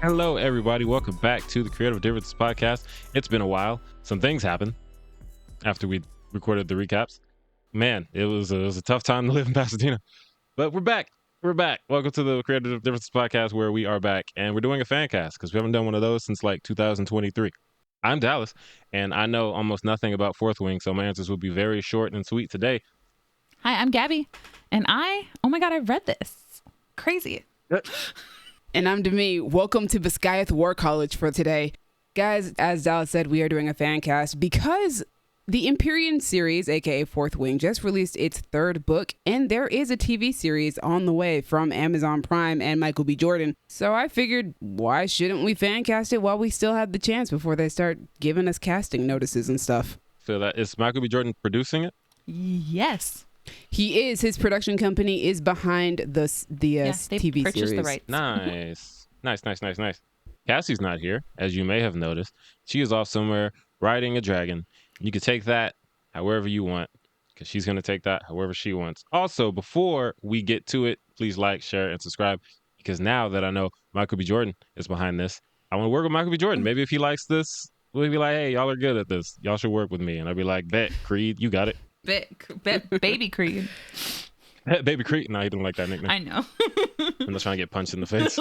Hello, everybody. Welcome back to the Creative Differences Podcast. It's been a while. Some things happened after we recorded the recaps. Man, it was a tough time to live in Pasadena. But we're back. We're back. Welcome to the Creative Differences Podcast, where we are back. And we're doing a fan cast because we haven't done one of those since like 2023. I'm Dallas, and I know almost nothing about Fourth Wing, so my answers will be very short and sweet today. Hi, I'm Gabby, and oh my God, I've read this. Crazy. And I'm Demi. Welcome to Basgiath War College for today. Guys, as Dallas said, we are doing a fan cast because the Empyrean series, aka Fourth Wing, just released its third book, and there is a TV series on the way from Amazon Prime and Michael B. Jordan. So I figured, why shouldn't we fan cast it while we still have the chance before they start giving us casting notices and stuff? So that is Michael B. Jordan producing it? Yes. He is. His production company is behind the TV purchased series. The rights. Nice. Cassie's not here, as you may have noticed. She is off somewhere riding a dragon. You can take that however you want, because she's going to take that however she wants. Also, before we get to it, please like, share, and subscribe, because now that I know Michael B. Jordan is behind this, I want to work with Michael B. Jordan. Maybe if he likes this, we'll be like, hey, y'all are good at this. Y'all should work with me. And I'll be like, bet, Creed, you got it. Baby Creed. Baby Creed. No, he didn't like that nickname. I know. I'm just trying to get punched in the face.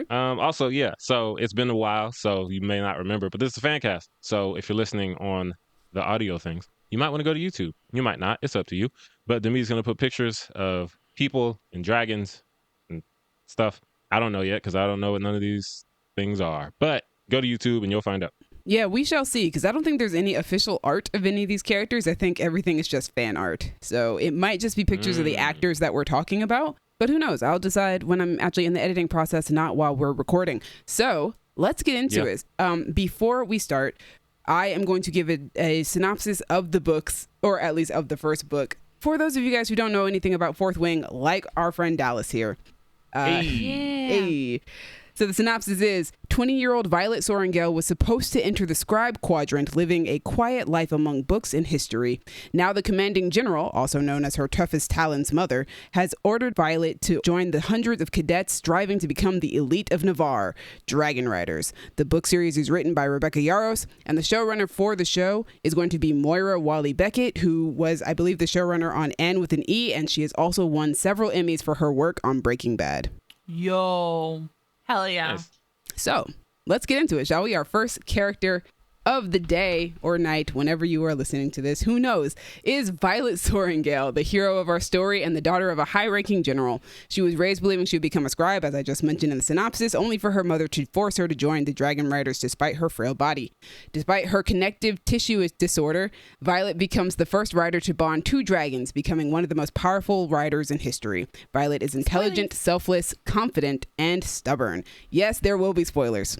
Also, yeah, so it's been a while, so you may not remember, but this is a fan cast. So if you're listening on the audio things, you might want to go to YouTube. You might not. It's up to you. But Demi's going to put pictures of people and dragons and stuff. I don't know yet because I don't know what none of these things are. But go to YouTube and you'll find out. Yeah, we shall see, because I don't think there's any official art of any of these characters. I think everything is just fan art. So it might just be pictures of the actors that we're talking about. But who knows? I'll decide when I'm actually in the editing process, not while we're recording. So let's get into it. Before we start, I am going to give a synopsis of the books, or at least of the first book. For those of you guys who don't know anything about Fourth Wing, like our friend Dallas here. Hey. So the synopsis is, 20-year-old Violet Sorrengail was supposed to enter the scribe quadrant, living a quiet life among books and history. Now the commanding general, also known as her toughest Talon's mother, has ordered Violet to join the hundreds of cadets striving to become the elite of Navarre, Dragon Riders. The book series is written by Rebecca Yarros, and the showrunner for the show is going to be Moira Walley-Beckett, who was, I believe, the showrunner on Anne with an E, and she has also won several Emmys for her work on Breaking Bad. Yo. Hell yeah. Nice. So let's get into it, shall we? Our first character of the day or night, whenever you are listening to this, who knows, is Violet Sorrengail, the hero of our story and the daughter of a high-ranking general. She was raised believing she would become a scribe, as I just mentioned in the synopsis, only for her mother to force her to join the Dragon Riders despite her frail body. Despite her connective tissue disorder, Violet becomes the first rider to bond two dragons, becoming one of the most powerful riders in history. Violet is intelligent, selfless, confident, and stubborn. Yes, there will be spoilers.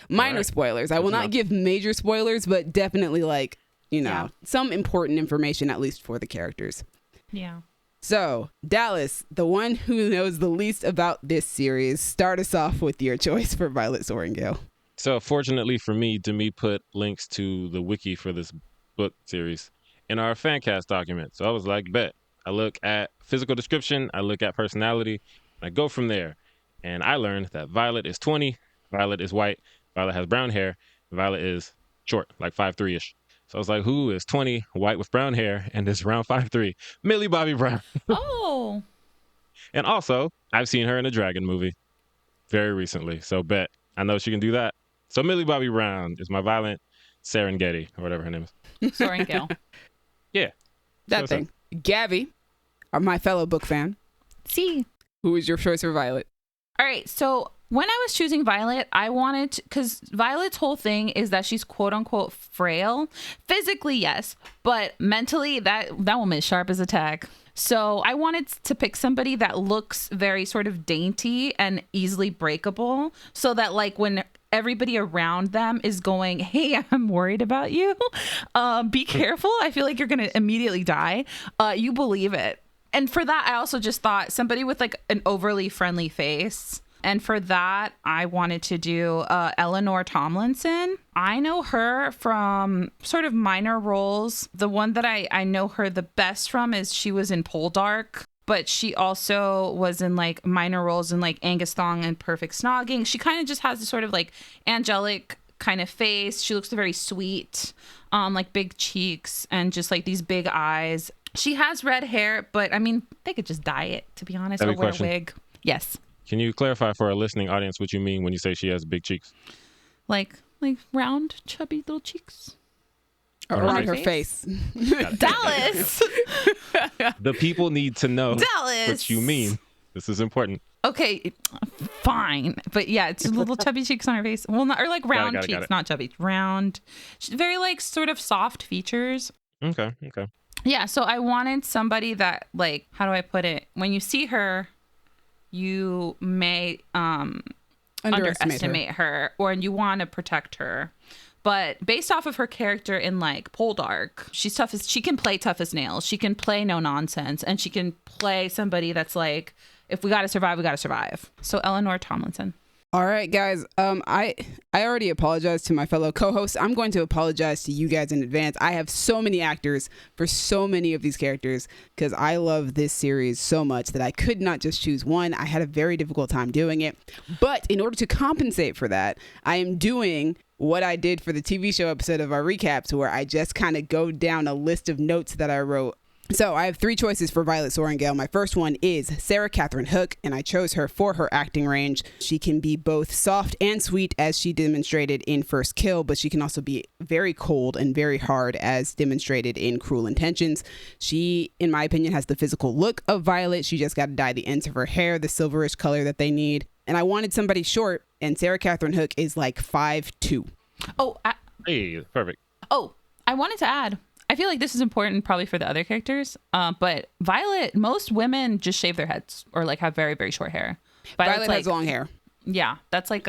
Minor spoilers. I will not give major spoilers, but definitely some important information, at least for the characters. Yeah. So, Dallas, the one who knows the least about this series, start us off with your choice for Violet Sorrengail. So fortunately for me, Demi put links to the wiki for this book series in our Fancast document. So I was like, bet. I look at physical description, I look at personality, I go from there. And I learned that Violet is 20, Violet is white, Violet has brown hair, Violet is short, like 5'3"-ish. So I was like, who is 20, white with brown hair, and is around 5'3"? Millie Bobby Brown. Oh. And also, I've seen her in a dragon movie very recently, so bet. I know she can do that. So Millie Bobby Brown is my Violet Sorrengail, or whatever her name is. Sorrengail. Yeah. That thing. Gabby, my fellow book fan. See. Who is your choice for Violet? All right, so when I was choosing Violet, I wanted, because Violet's whole thing is that she's quote unquote frail. Physically, yes, but mentally, that woman is sharp as a tack. So I wanted to pick somebody that looks very sort of dainty and easily breakable, so that like when everybody around them is going, hey, I'm worried about you, be careful, I feel like you're gonna immediately die, you believe it. And for that, I also just thought somebody with like an overly friendly face. And for that, I wanted to do Eleanor Tomlinson. I know her from sort of minor roles. The one that I know her the best from is she was in Poldark. but she also was in like minor roles in like Angus Thong and Perfect Snogging. She kind of just has this sort of like angelic kind of face. She looks very sweet, like big cheeks and just like these big eyes. She has red hair, but I mean, they could just dye it, to be honest, or wear a wig. Yes. Can you clarify for our listening audience what you mean when you say she has big cheeks? Like round, chubby little cheeks. Around her face. Dallas! The people need to know Dallas! what you mean. This is important. Okay, fine. But yeah, it's little chubby cheeks on her face. Well, not, or like round cheeks, not chubby. Round. She's very like sort of soft features. Okay. Yeah, so I wanted somebody that, like, how do I put it? When you see her, you may underestimate her, or you want to protect her. But based off of her character in like Poldark, she's tough as she can play tough as nails. She can play no nonsense, and she can play somebody that's like, if we gotta survive, we gotta survive. So Eleanor Tomlinson. All right, guys. I already apologized to my fellow co-hosts. I'm going to apologize to you guys in advance. I have so many actors for so many of these characters because I love this series so much that I could not just choose one. I had a very difficult time doing it. But in order to compensate for that, I am doing what I did for the TV show episode of our recaps, where I just kind of go down a list of notes that I wrote. So I have 3 choices for Violet Sorrengail. My first one is Sarah Catherine Hook, and I chose her for her acting range. She can be both soft and sweet, as she demonstrated in First Kill, but she can also be very cold and very hard, as demonstrated in Cruel Intentions. She, in my opinion, has the physical look of Violet. She just got to dye the ends of her hair the silverish color that they need. And I wanted somebody short, and Sarah Catherine Hook is like 5'2". Oh, Hey, perfect. Oh, I wanted to add, I feel like this is important probably for the other characters, but Violet, most women just shave their heads or like have very, very short hair. Violet has long hair. Yeah, that's like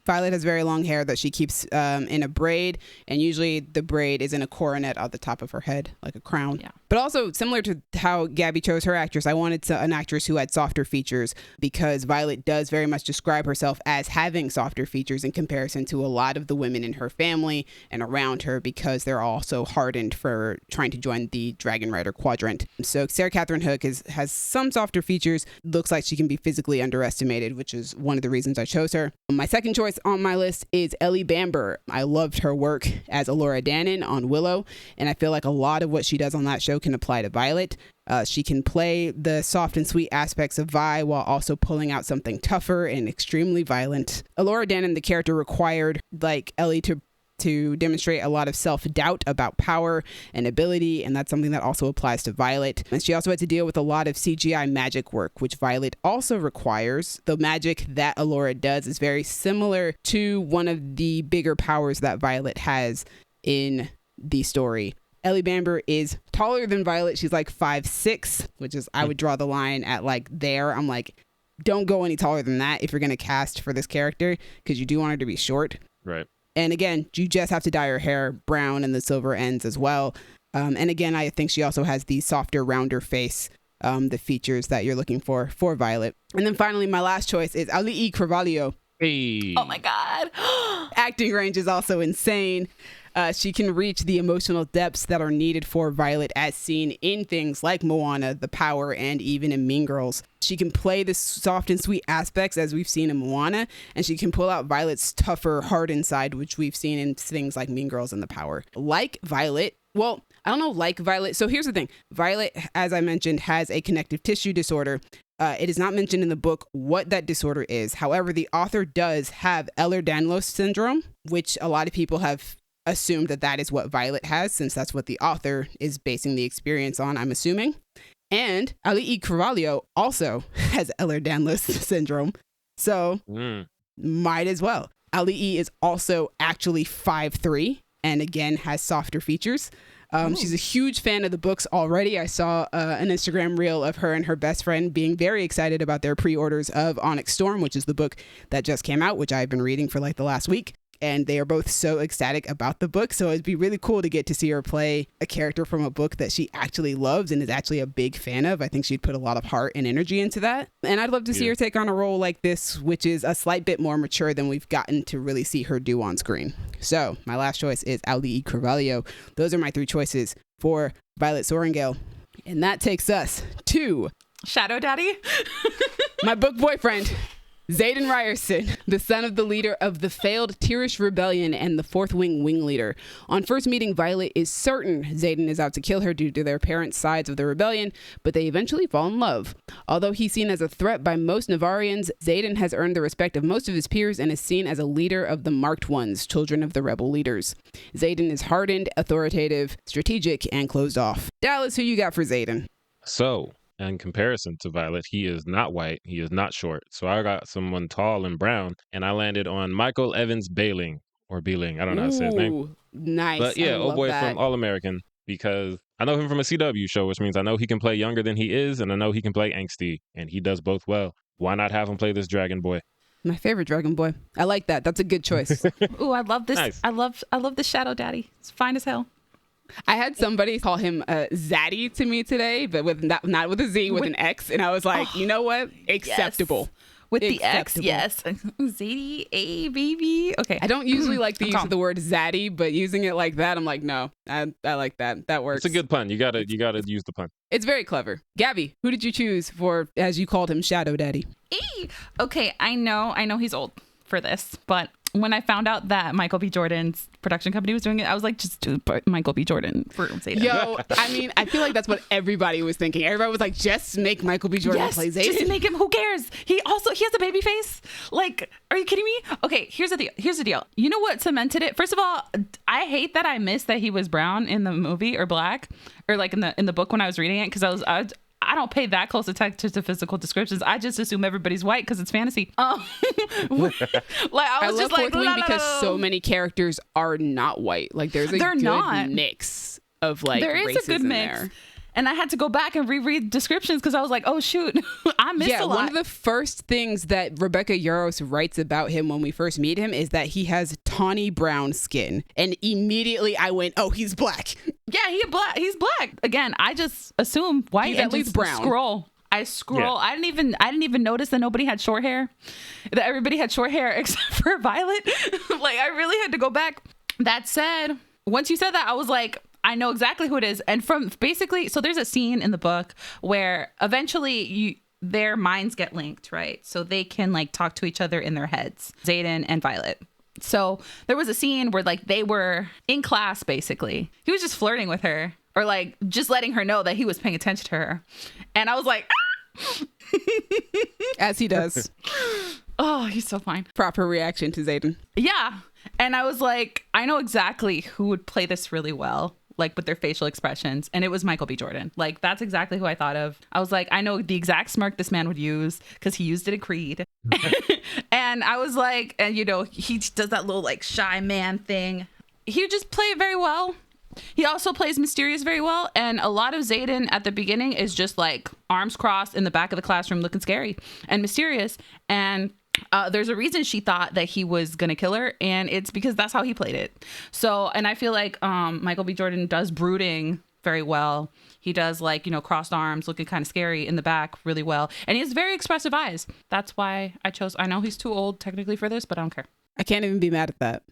Violet has very long hair that she keeps in a braid, and usually the braid is in a coronet at the top of her head, like a crown. Yeah. But also, similar to how Gabby chose her actress, I wanted an actress who had softer features, because Violet does very much describe herself as having softer features in comparison to a lot of the women in her family and around her, because they're also hardened for trying to join the Dragon Rider Quadrant. So Sarah Catherine Hook has some softer features, looks like she can be physically underestimated, which is one of the reasons I chose her. My second choice on my list is Ellie Bamber. I loved her work as Alora Dannon on Willow, and I feel like a lot of what she does on that show can apply to Violet. She can play the soft and sweet aspects of Vi while also pulling out something tougher and extremely violent. Alora Dannon, the character, required like Ellie to demonstrate a lot of self-doubt about power and ability, and that's something that also applies to Violet. And she also had to deal with a lot of CGI magic work, which Violet also requires. The magic that Alora does is very similar to one of the bigger powers that Violet has in the story. Ellie Bamber is taller than Violet. She's like 5'6", which is, I would draw the line at like there. I'm like, don't go any taller than that if you're going to cast for this character, because you do want her to be short. Right. And again, you just have to dye her hair brown and the silver ends as well. And again, I think she also has the softer, rounder face, the features that you're looking for Violet. And then finally, my last choice is Ali'i Carvalho. Hey. Oh my God. Acting range is also insane. She can reach the emotional depths that are needed for Violet, as seen in things like Moana, The Power, and even in Mean Girls. She can play the soft and sweet aspects, as we've seen in Moana, and she can pull out Violet's tougher, hardened side, which we've seen in things like Mean Girls and The Power. Like Violet, well, I don't know, like Violet. So here's the thing. Violet, as I mentioned, has a connective tissue disorder. It is not mentioned in the book what that disorder is. However, the author does have Ehlers-Danlos syndrome, which a lot of people have assumed that is what Violet has, since that's what the author is basing the experience on, I'm assuming. And Ali'i Carvalho also has Ehlers-Danlos syndrome, so might as well. Ali'i is also actually 5'3", and again has softer features. She's a huge fan of the books already. I saw an Instagram reel of her and her best friend being very excited about their pre-orders of Onyx Storm, which is the book that just came out, which I've been reading for like the last week. And they are both so ecstatic about the book. So it'd be really cool to get to see her play a character from a book that she actually loves and is actually a big fan of. I think she'd put a lot of heart and energy into that. And I'd love to see her take on a role like this, which is a slight bit more mature than we've gotten to really see her do on screen. So my last choice is Ali'i Carvalho. Those are my 3 choices for Violet Sorrengail. And that takes us to Shadow Daddy. My book boyfriend, Xaden Riorson, the son of the leader of the failed Tirish Rebellion and the Fourth Wing leader. On first meeting, Violet is certain Xaden is out to kill her due to their parents' sides of the rebellion, but they eventually fall in love. Although he's seen as a threat by most Navarians, Xaden has earned the respect of most of his peers and is seen as a leader of the Marked Ones, children of the rebel leaders. Xaden is hardened, authoritative, strategic, and closed off. Dallas, who you got for Xaden? So, in comparison to Violet, he is not white, he is not short. So I got someone tall and brown, and I landed on Michael Evans Bailing, or Beeling. I don't know how to say his name. Ooh, nice. But yeah, I old love boy that. from All American, because I know him from a CW show, which means I know he can play younger than he is, and I know he can play angsty, and he does both well. Why not have him play this dragon boy? My favorite dragon boy. I like that. That's a good choice. Ooh, I love this. Nice. I love the Shadow Daddy. It's fine as hell. I had somebody call him Xaddy to me today, but with not with a Z, with an X, and I was like, you know what? Acceptable. Yes. With the X, Acceptable. yes. Zadie, a baby. Okay. I don't usually like the use calm. of the word Xaddy, but using it like that, I'm like, no, I like that. That works. It's a good pun. You gotta use the pun. It's very clever. Gabby, who did you choose for, as you called him, Shadow Daddy? Okay, I know he's old for this, but when I found out that Michael B. Jordan's production company was doing it, I was like, just do Michael B. Jordan for Xaden. Yo, I mean, I feel like that's what everybody was thinking. Everybody was like, just make Michael B. Jordan play Xaden. Just make him. Who cares? He has a baby face. Like, are you kidding me? Okay, here's the deal. You know what cemented it? First of all, I hate that I missed that he was brown in the movie or black or like in the book when I was reading it, because I don't pay that close attention to physical descriptions. I just assume everybody's white because it's fantasy. Like I was love just like, Fourth Wing because la. so many characters are not white. Like there's a They're good not. mix of like There is races a good in mix. there. And I had to go back and reread descriptions because I was like, oh shoot, I missed a lot. One of the first things that Rebecca Yarros writes about him when we first meet him is that he has tawny brown skin. And immediately I went, oh, he's black. Yeah, he's black. Again, I just assume white He's and at least just brown. Scroll. I scroll. Yeah. I didn't even notice that nobody had short hair. That everybody had short hair except for Violet. Like I really had to go back. That said, once you said that, I was like, I know exactly who it is. And from basically, so there's a scene in the book where eventually their minds get linked, right? So they can like talk to each other in their heads, Xaden and Violet. So there was a scene where like they were in class, basically. He was just flirting with her or like just letting her know that he was paying attention to her. And I was like, ah! As he does. Oh, he's so fine. Proper reaction to Xaden. Yeah. And I was like, I know exactly who would play this really well, like with their facial expressions. And it was Michael B. Jordan. Like, that's exactly who I thought of. I was like, I know the exact smirk this man would use because he used it in Creed. And I was like, and you know, he does that little like shy man thing. He would just play it very well. He also plays mysterious very well. And a lot of Xaden at the beginning is just like arms crossed in the back of the classroom looking scary and mysterious. And there's a reason she thought that he was going to kill her. And it's because that's how he played it. So, and I feel like Michael B. Jordan does brooding very well. He does like, you know, crossed arms looking kind of scary in the back really well. And he has very expressive eyes. That's why I know he's too old technically for this, but I don't care. I can't even be mad at that.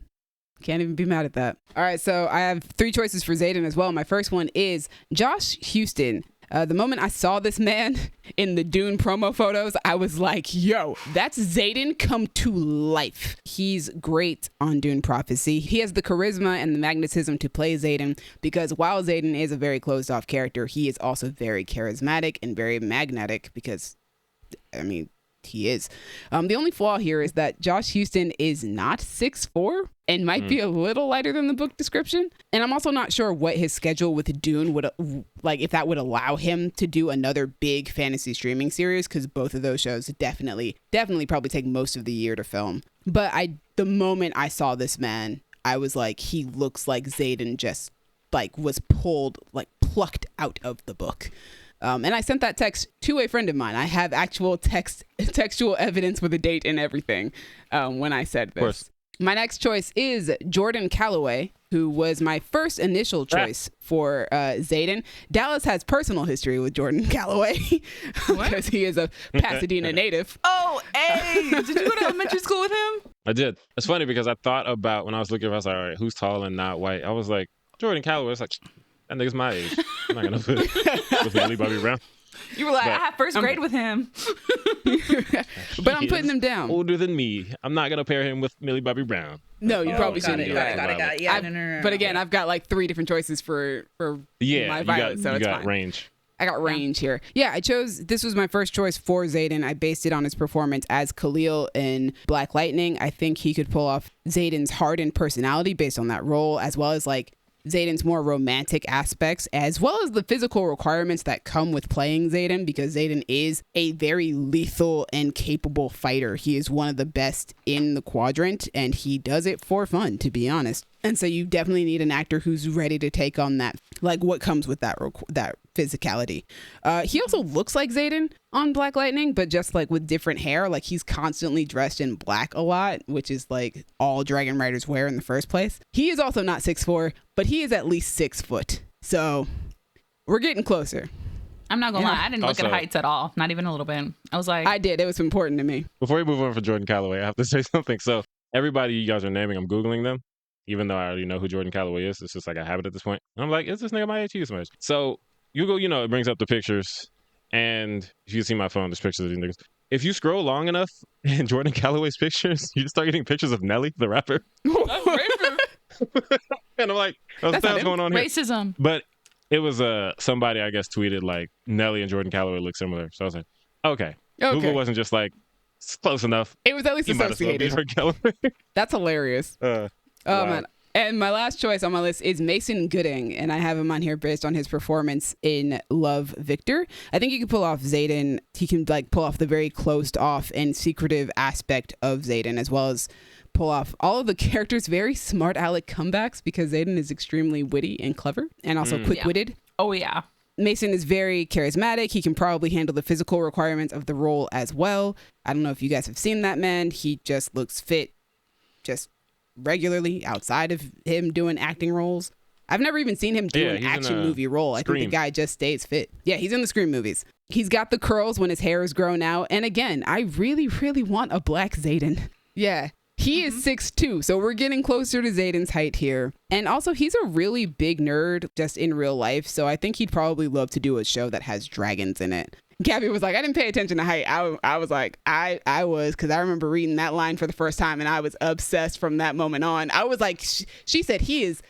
Can't even be mad at that. All right, so I have 3 choices for Xaden as well. My first one is Josh Houston. The moment I saw this man in the Dune promo photos, I was like, yo, that's Xaden come to life. He's great on Dune Prophecy. He has the charisma and the magnetism to play Xaden because while Xaden is a very closed off character, he is also very charismatic and very magnetic because, I mean, he is. The only flaw here is that Josh Houston is not 6'4" and might be a little lighter than the book description. And I'm also not sure what his schedule with Dune would like, if that would allow him to do another big fantasy streaming series, because both of those shows definitely probably take most of the year to film. But the moment I saw this man, I was like, he looks like Xaden just like was plucked out of the book. And I sent that text to a friend of mine. I have actual textual evidence with a date and everything when I said this. My next choice is Jordan Calloway, who was my first initial choice for Xaden. Dallas has personal history with Jordan Calloway because he is a Pasadena native. Oh, hey! Did you go to elementary school with him? I did. It's funny because I thought about when I was looking, I was like, all right, who's tall and not white? I was like, Jordan Calloway. It's like, that nigga's my age. I'm not gonna put with Millie Bobby Brown. You were like, But I had first grade with him. But I'm putting them down. Older than me. I'm not gonna pair him with Millie Bobby Brown. No, you probably got shouldn't do that. Got it. Yeah, no. But again, I've got like 3 different choices for Yeah, my you Violet, got, so you it's got fine. range. I got range here. Yeah, this was my first choice for Xaden. I based it on his performance as Khalil in Black Lightning. I think he could pull off Xaden's hardened personality based on that role, as well as like Xaden's more romantic aspects, as well as the physical requirements that come with playing Xaden, because Xaden is a very lethal and capable fighter. He is one of the best in the quadrant, and he does it for fun, to be honest. And so you definitely need an actor who's ready to take on that, like what comes with that physicality. He also looks like Xaden on Black Lightning, but just like with different hair. Like he's constantly dressed in black a lot, which is like all Dragon Riders wear in the first place. He is also not 6'4", but he is at least 6 foot. So we're getting closer. I'm not gonna lie, I didn't look Also- at heights at all, not even a little bit. I was like, I did. It was important to me. Before we move on for Jordan Calloway, I have to say something. So everybody you guys are naming, I'm Googling them, even though I already know who Jordan Calloway is. It's just like I have it at this point. And I'm like, is this nigga my AT so much? So you go, it brings up the pictures. And if you see my phone, there's pictures of these niggas. If you scroll long enough in Jordan Calloway's pictures, you just start getting pictures of Nelly, the rapper. And I'm like, what the That's not hell's him. going on here? racism. But it was somebody, I guess, tweeted like Nelly and Jordan Calloway look similar. So I was like, okay. Google wasn't just like, it's close enough. It was at least He might as well be associated. Jordan Calloway. That's hilarious. Wow. Man. And my last choice on my list is Mason Gooding, and I have him on here based on his performance in Love, Victor. I think he can pull off Xaden. He can like pull off the very closed off and secretive aspect of Xaden, as well as pull off all of the characters' very smart aleck comebacks, because Xaden is extremely witty and clever and also quick-witted. Oh yeah. Mason is very charismatic. He can probably handle the physical requirements of the role as well. I don't know if you guys have seen that man. He just looks fit, just regularly outside of him doing acting roles. I've never even seen him do an he's in action a movie role. I think Scream. the guy just stays fit. Yeah, he's in the Scream movies. He's got the curls when his hair is grown out. And again, I really, really want a black Xaden. Yeah. He is 6'2", so we're getting closer to Xaden's height here. And also, he's a really big nerd just in real life, so I think he'd probably love to do a show that has dragons in it. Gabby was like, I didn't pay attention to height. I was like, I was, because I remember reading that line for the first time, and I was obsessed from that moment on. I was like, she said he is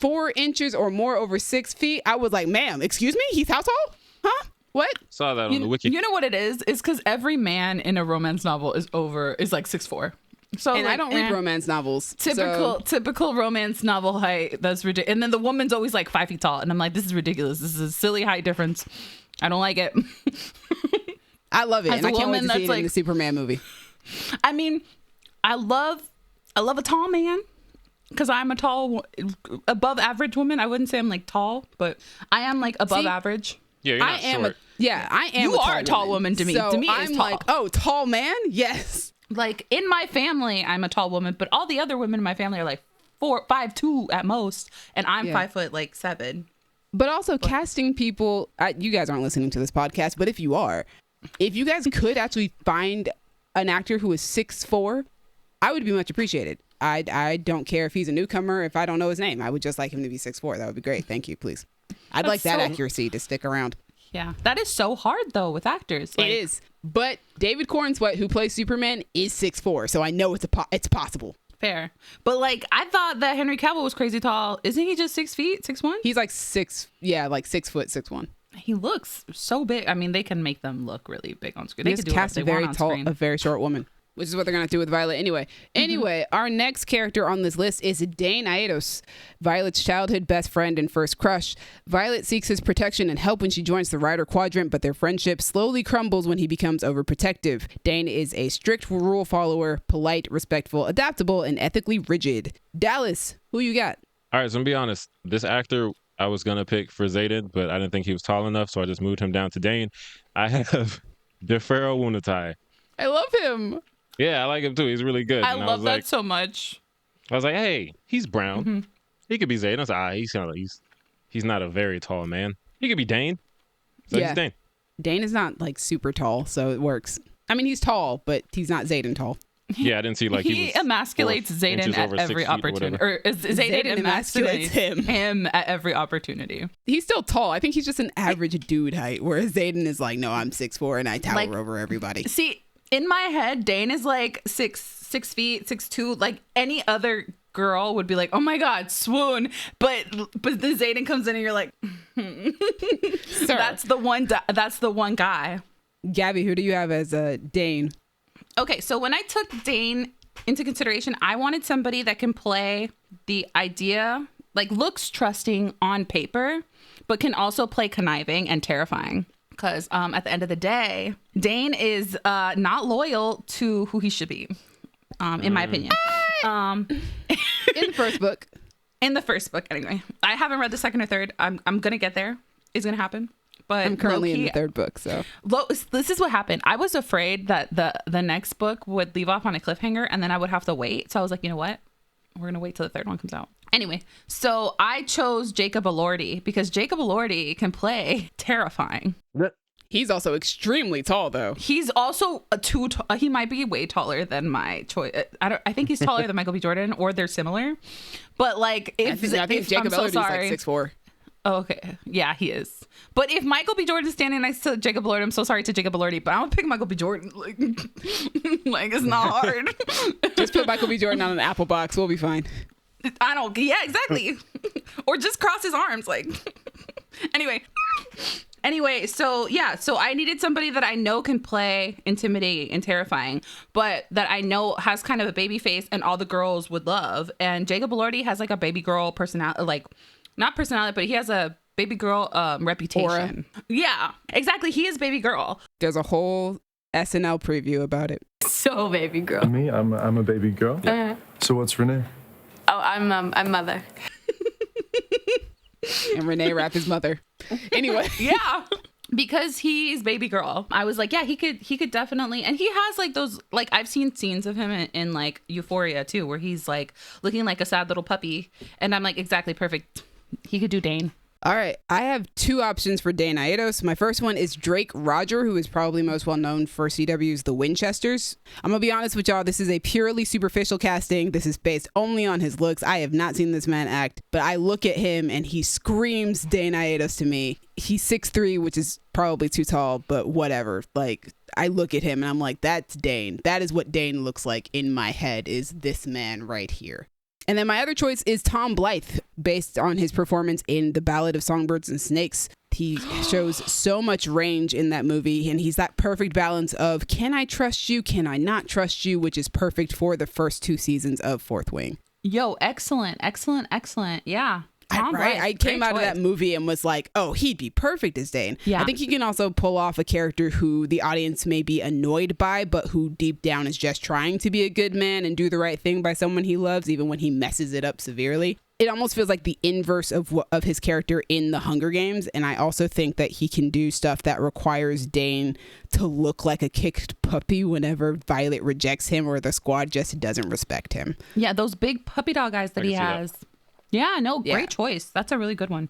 4 inches or more over 6 feet. I was like, ma'am, excuse me? He's how tall? Huh? What? Saw that on the wiki. You know what it is? It's because every man in a romance novel is like 6'4". So And like, I don't read romance novels. Typical romance novel height. That's ridiculous. And then the woman's always like 5 feet tall, and I'm like, this is ridiculous. This is a silly height difference. I don't like it. I love it, As and a I can't wait woman, to see it that's in the Superman movie. I mean, I love a tall man, because I'm a tall, above average woman. I wouldn't say I'm like tall, but I am like above See? average. Yeah, you're I not am short. I am. You are a tall woman to me. So To me, it's I'm tall. like, oh, tall man? Yes. Like in my family, I'm a tall woman, but all the other women in my family are like 5'2" at most, and I'm Yeah. 5'7". But also casting people, you guys aren't listening to this podcast, but if you are, if you guys could actually find an actor who is 6'4", I would be much appreciated. I don't care if he's a newcomer, if I don't know his name. I would just like him to be 6'4". That would be great. Thank you, please. I'd like that so- accuracy to stick around. Yeah, that is so hard though with actors. Like, It is. But David Cornsweet, who plays Superman, is 6'4", so I know it's possible. fair, but like I thought that Henry Cavill was crazy tall. Isn't he just 6 feet, 6'1"? He's like 6 foot, 6'1". He looks so big. I mean, they can make them look really big on screen. They They could just do cast a whatever they very want on tall, screen. a very short woman, which is what they're gonna do with Violet anyway. Anyway, our next character on this list is Dain Aetos, Violet's childhood best friend and first crush. Violet seeks his protection and help when she joins the Rider Quadrant, but their friendship slowly crumbles when he becomes overprotective. Dain is a strict rule follower, polite, respectful, adaptable, and ethically rigid. Dallas, who you got? All right, so I'm gonna be honest. This actor I was gonna pick for Xaden, but I didn't think he was tall enough, so I just moved him down to Dain. I have DeFaro Wunatai. I love him. Yeah, I like him too. He's really good. I And love was that like, so much. I was like, hey, he's brown. Mm-hmm. He could be Xaden. I was like, he's not a very tall man. He could be Dain. So Yeah. he's Dain. Dain is not like super tall, so it works. I mean, he's tall, but he's not Xaden tall. Yeah, I didn't see like he emasculates Xaden at every opportunity, or Xaden emasculates him at every opportunity. He's still tall. I think he's just an average dude height, whereas Xaden is like, no, I'm 6'4" and I tower over everybody. See, in my head, Dain is like 6 feet, 6'2". Like any other girl would be like, oh my god, swoon. But the Xaden comes in and you're like, Sir. That's the one guy. Gabby, who do you have as Dain? Okay, so when I took Dain into consideration, I wanted somebody that can play the idea, like looks trusting on paper, but can also play conniving and terrifying. Because at the end of the day, Dain is not loyal to who he should be, in my opinion. In the first book. In the first book, anyway. I haven't read the second or third. I'm going to get there. It's going to happen. But I'm currently in the third book, so. This is what happened. I was afraid that the next book would leave off on a cliffhanger and then I would have to wait. So I was like, you know what? We're going to wait till the third one comes out. Anyway, so I chose Jacob Elordi because Jacob Elordi can play terrifying. He's also extremely tall, though. He's also he might be way taller than my choice. I think he's taller than Michael B. Jordan, or they're similar. But like, I think Jacob Elordi is like 6'4". Oh, okay. Yeah, he is. But if Michael B. Jordan is standing next to Jacob Elordi, I'm so sorry to Jacob Elordi, but I'm gonna pick Michael B. Jordan. Like it's not hard. Just put Michael B. Jordan on an apple box. We'll be fine. Yeah, exactly. Or just cross his arms. Like, anyway, so I needed somebody that I know can play intimidating and terrifying, but that I know has kind of a baby face and all the girls would love. And Jacob Elordi has like a baby girl personality, like not personality, but he has a baby girl reputation. Aura. Yeah, exactly. He is baby girl. There's a whole SNL preview about it. So baby girl. Me, I'm a baby girl. Yeah. So what's Renee? Oh, I'm mother. And Renee Rapp is mother. Anyway. Yeah. Because he's baby girl. I was like, yeah, he could definitely. And he has like those, like I've seen scenes of him in like Euphoria too, where he's like looking like a sad little puppy. And I'm like, exactly perfect. He could do Dain. All right. I have two options for Dain Aetos. My first one is Drake Roger, who is probably most well known for CW's The Winchesters. I'm going to be honest with y'all. This is a purely superficial casting. This is based only on his looks. I have not seen this man act, but I look at him and he screams Dain Aetos to me. He's 6'3", which is probably too tall, but whatever. Like, I look at him and I'm like, that's Dain. That is what Dain looks like in my head, is this man right here. And then my other choice is Tom Blythe, based on his performance in The Ballad of Songbirds and Snakes. He shows so much range in that movie, and he's that perfect balance of can I trust you, can I not trust you, which is perfect for the first 2 seasons of Fourth Wing. Yo, excellent. Yeah. I came out of that movie and was like, oh, he'd be perfect as Dain. Yeah. I think he can also pull off a character who the audience may be annoyed by, but who deep down is just trying to be a good man and do the right thing by someone he loves, even when he messes it up severely. It almost feels like the inverse of his character in The Hunger Games. And I also think that he can do stuff that requires Dain to look like a kicked puppy whenever Violet rejects him or the squad just doesn't respect him. Yeah, those big puppy dog eyes that he has. Yeah, no, great choice. That's a really good one.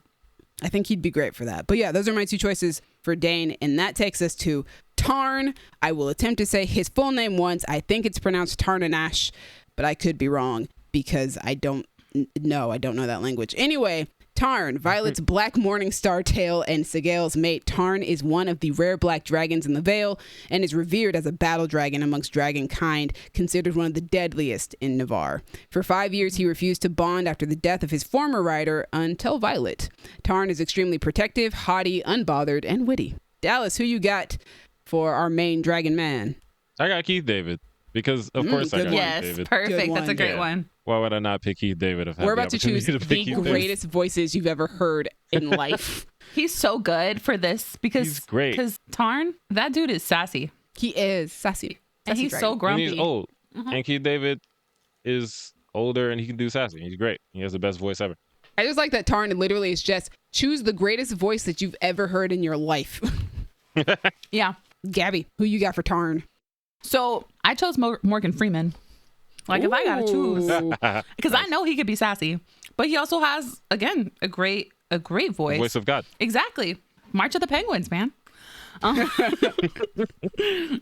I think he'd be great for that. But yeah, those are my 2 choices for Dain. And that takes us to Tairn. I will attempt to say his full name once. I think it's pronounced Tarnanash, but I could be wrong because I don't know that language. Anyway, Tairn, Violet's black morning star tail and Sgaeyl's mate. Tairn is one of the rare black dragons in the Vale and is revered as a battle dragon amongst dragon kind, considered one of the deadliest in Navarre. For 5 years, he refused to bond after the death of his former rider until Violet. Tairn is extremely protective, haughty, unbothered, and witty. Dallas, who you got for our main dragon man? I got Keith David because, of course, I got Keith David. Perfect. That's a great one. Why would I not pick Keith David? If We're about to choose the greatest voices you've ever heard in life. He's so good for this because he's great. Because Tairn, that dude is sassy. He is sassy. And he's dragon. So grumpy. And he's old. And Keith David is older and he can do sassy. He's great. He has the best voice ever. I just like that Tairn literally is just choose the greatest voice that you've ever heard in your life. Yeah. Gabby, who you got for Tairn? So I chose Morgan Freeman. Like, if I gotta choose, because I know he could be sassy, but he also has, again, a great voice. The voice of God. Exactly. March of the Penguins, man.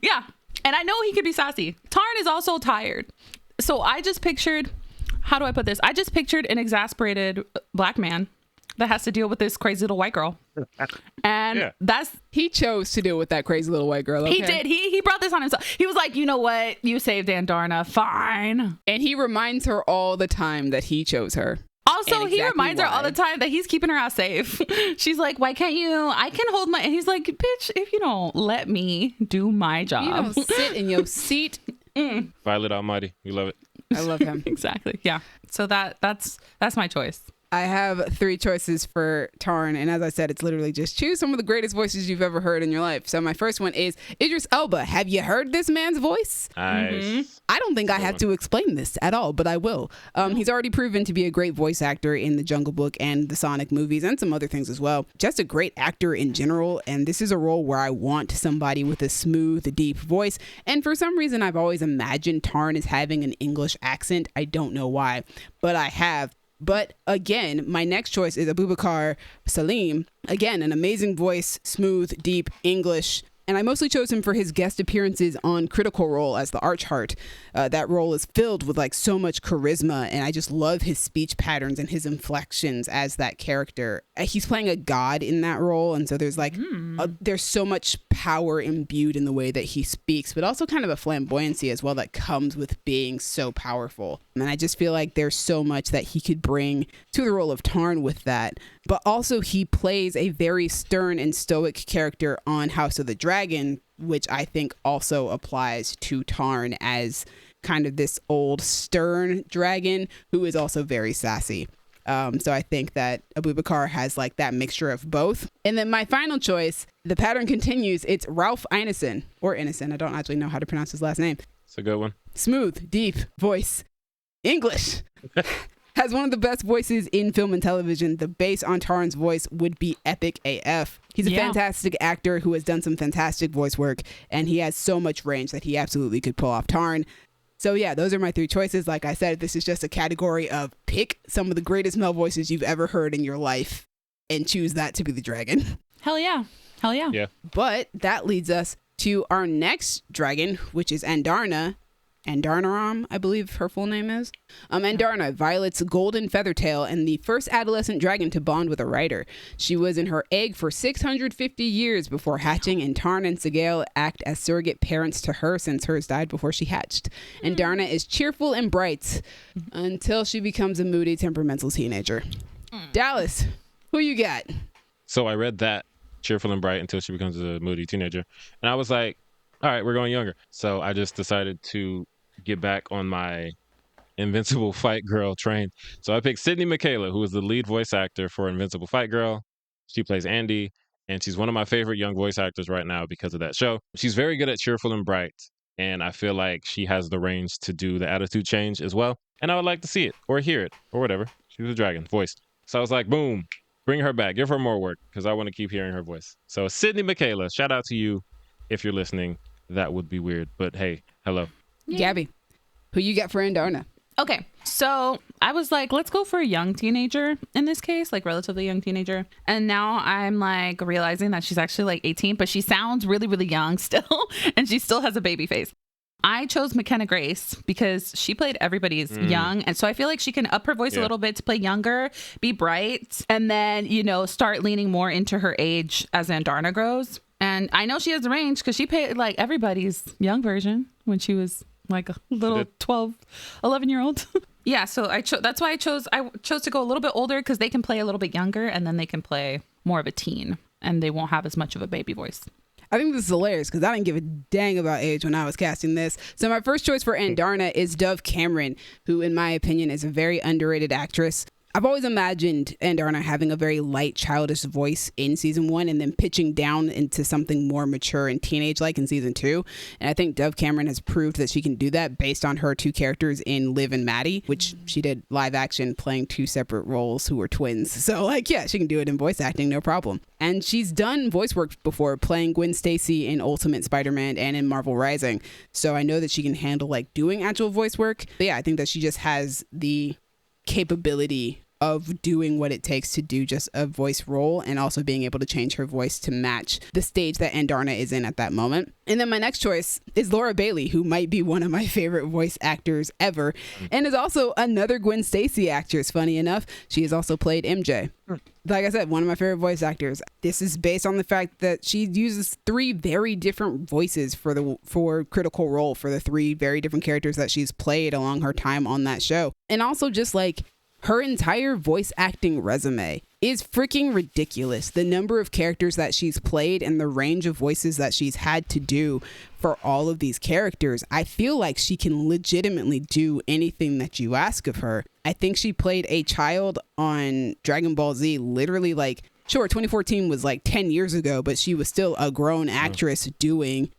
Yeah. And I know he could be sassy. Tairn is also tired. So I just pictured, how do I put this? I just pictured an exasperated black man that has to deal with this crazy little white girl. And he chose to deal with that crazy little white girl. Okay? He did. He brought this on himself. He was like, you know what? You saved Andarna. Fine. And he reminds her all the time that he chose her. Also, he reminds her all the time that he's keeping her house safe. She's like, why can't you? I can hold my... And he's like, bitch, if you don't let me do my job. You don't sit in your seat. Violet Almighty. We love it. I love him. Exactly. Yeah. So that's my choice. I have 3 choices for Tairn, and as I said, it's literally just choose some of the greatest voices you've ever heard in your life. So my first one is Idris Elba. Have you heard this man's voice? Nice. I don't think I have to explain this at all, but I will. He's already proven to be a great voice actor in the Jungle Book and the Sonic movies and some other things as well. Just a great actor in general, and this is a role where I want somebody with a smooth, deep voice. And for some reason, I've always imagined Tairn as having an English accent. I don't know why, but I have. But again, my next choice is Abubakar Salim. Again, an amazing voice, smooth, deep English. And I mostly chose him for his guest appearances on Critical Role as the Archheart. That role is filled with like so much charisma, and I just love his speech patterns and his inflections as that character. He's playing a god in that role, and so there's like there's so much power imbued in the way that he speaks, but also kind of a flamboyancy as well that comes with being so powerful. And I just feel like there's so much that he could bring to the role of Tairn with that. But also he plays a very stern and stoic character on House of the Dragon, which I think also applies to Tairn as kind of this old stern dragon who is also very sassy. So I think that Abubakar has like that mixture of both. And then my final choice, the pattern continues. It's Ralph Ineson, or Ineson. I don't actually know how to pronounce his last name. It's a good one. Smooth, deep voice, English. Has one of the best voices in film and television. The bass on Tairn's voice would be epic AF. He's a fantastic actor who has done some fantastic voice work, and he has so much range that he absolutely could pull off Tairn. So yeah, those are my 3 choices. Like I said, this is just a category of pick some of the greatest male voices you've ever heard in your life and choose that to be the dragon. Hell yeah. Hell yeah. Yeah. But that leads us to our next dragon, which is Andarna. Andarnaram, I believe her full name is. Andarna, Violet's golden feathertail and the first adolescent dragon to bond with a rider. She was in her egg for 650 years before hatching, and Tairn and Sgaeyl act as surrogate parents to her since hers died before she hatched. Andarna is cheerful and bright until she becomes a moody, temperamental teenager. Dallas, who you got? So I read that, cheerful and bright until she becomes a moody teenager. And I was like, all right, we're going younger. So I just decided to get back on my Invincible Fight Girl train. So I picked Sydney Michaela, who is the lead voice actor for Invincible Fight Girl. She plays Andy, and she's one of my favorite young voice actors right now because of that show. She's very good at cheerful and bright, and I feel like she has the range to do the attitude change as well. And I would like to see it or hear it or whatever. She was a dragon, voiced. So I was like, boom, bring her back. Give her more work because I want to keep hearing her voice. So Sydney Michaela, shout out to you if you're listening. That would be weird, but hey, hello. Yeah. Gabby, who you got for Andarna? Okay, so I was like, let's go for a young teenager in this case, like relatively young teenager. And now I'm like realizing that she's actually like 18, but she sounds really, really young still. And she still has a baby face. I chose McKenna Grace because she played everybody's young. And so I feel like she can up her voice a little bit to play younger, be bright, and then, you know, start leaning more into her age as Andarna grows. And I know she has the range because she played like everybody's young version when she was like a little 12, 11-year-old. Yeah, so that's why I chose to go a little bit older because they can play a little bit younger and then they can play more of a teen and they won't have as much of a baby voice. I think this is hilarious because I didn't give a dang about age when I was casting this. So my first choice for Andarna is Dove Cameron, who in my opinion is a very underrated actress. I've always imagined Andarna having a very light, childish voice in season 1 and then pitching down into something more mature and teenage-like in season 2. And I think Dove Cameron has proved that she can do that based on her 2 characters in Liv and Maddie, which she did live action playing 2 separate roles who were twins. So like, yeah, she can do it in voice acting, no problem. And she's done voice work before, playing Gwen Stacy in Ultimate Spider-Man and in Marvel Rising. So I know that she can handle like doing actual voice work. But yeah, I think that she just has the capability of doing what it takes to do just a voice role and also being able to change her voice to match the stage that Andarna is in at that moment. And then my next choice is Laura Bailey, who might be one of my favorite voice actors ever and is also another Gwen Stacy actress. Funny enough, she has also played MJ. Like I said, one of my favorite voice actors. This is based on the fact that she uses 3 very different voices for Critical Role for the 3 very different characters that she's played along her time on that show. And also just like her entire voice acting resume is freaking ridiculous. The number of characters that she's played and the range of voices that she's had to do for all of these characters. I feel like she can legitimately do anything that you ask of her. I think she played a child on Dragon Ball Z, literally like, sure, 2014 was like 10 years ago, but she was still a grown actress doing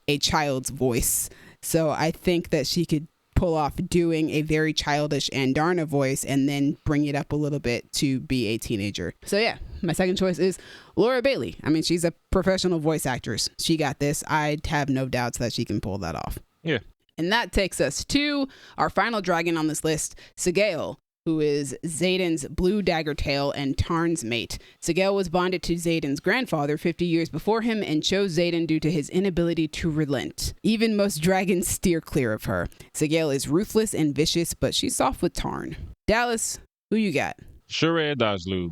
a child's voice. So I think that she could pull off doing a very childish Andarna voice and then bring it up a little bit to be a teenager. So yeah, my second choice is Laura Bailey. I mean, she's a professional voice actress. She got this. I have no doubts that she can pull that off. Yeah. And that takes us to our final dragon on this list, Sgaeyl, who is Xaden's blue dagger tail and Tairn's mate. Sgaeyl was bonded to Xaden's grandfather 50 years before him and chose Xaden due to his inability to relent. Even most dragons steer clear of her. Sgaeyl is ruthless and vicious, but she's soft with Tairn. Dallas, who you got? Sheree Dajlu.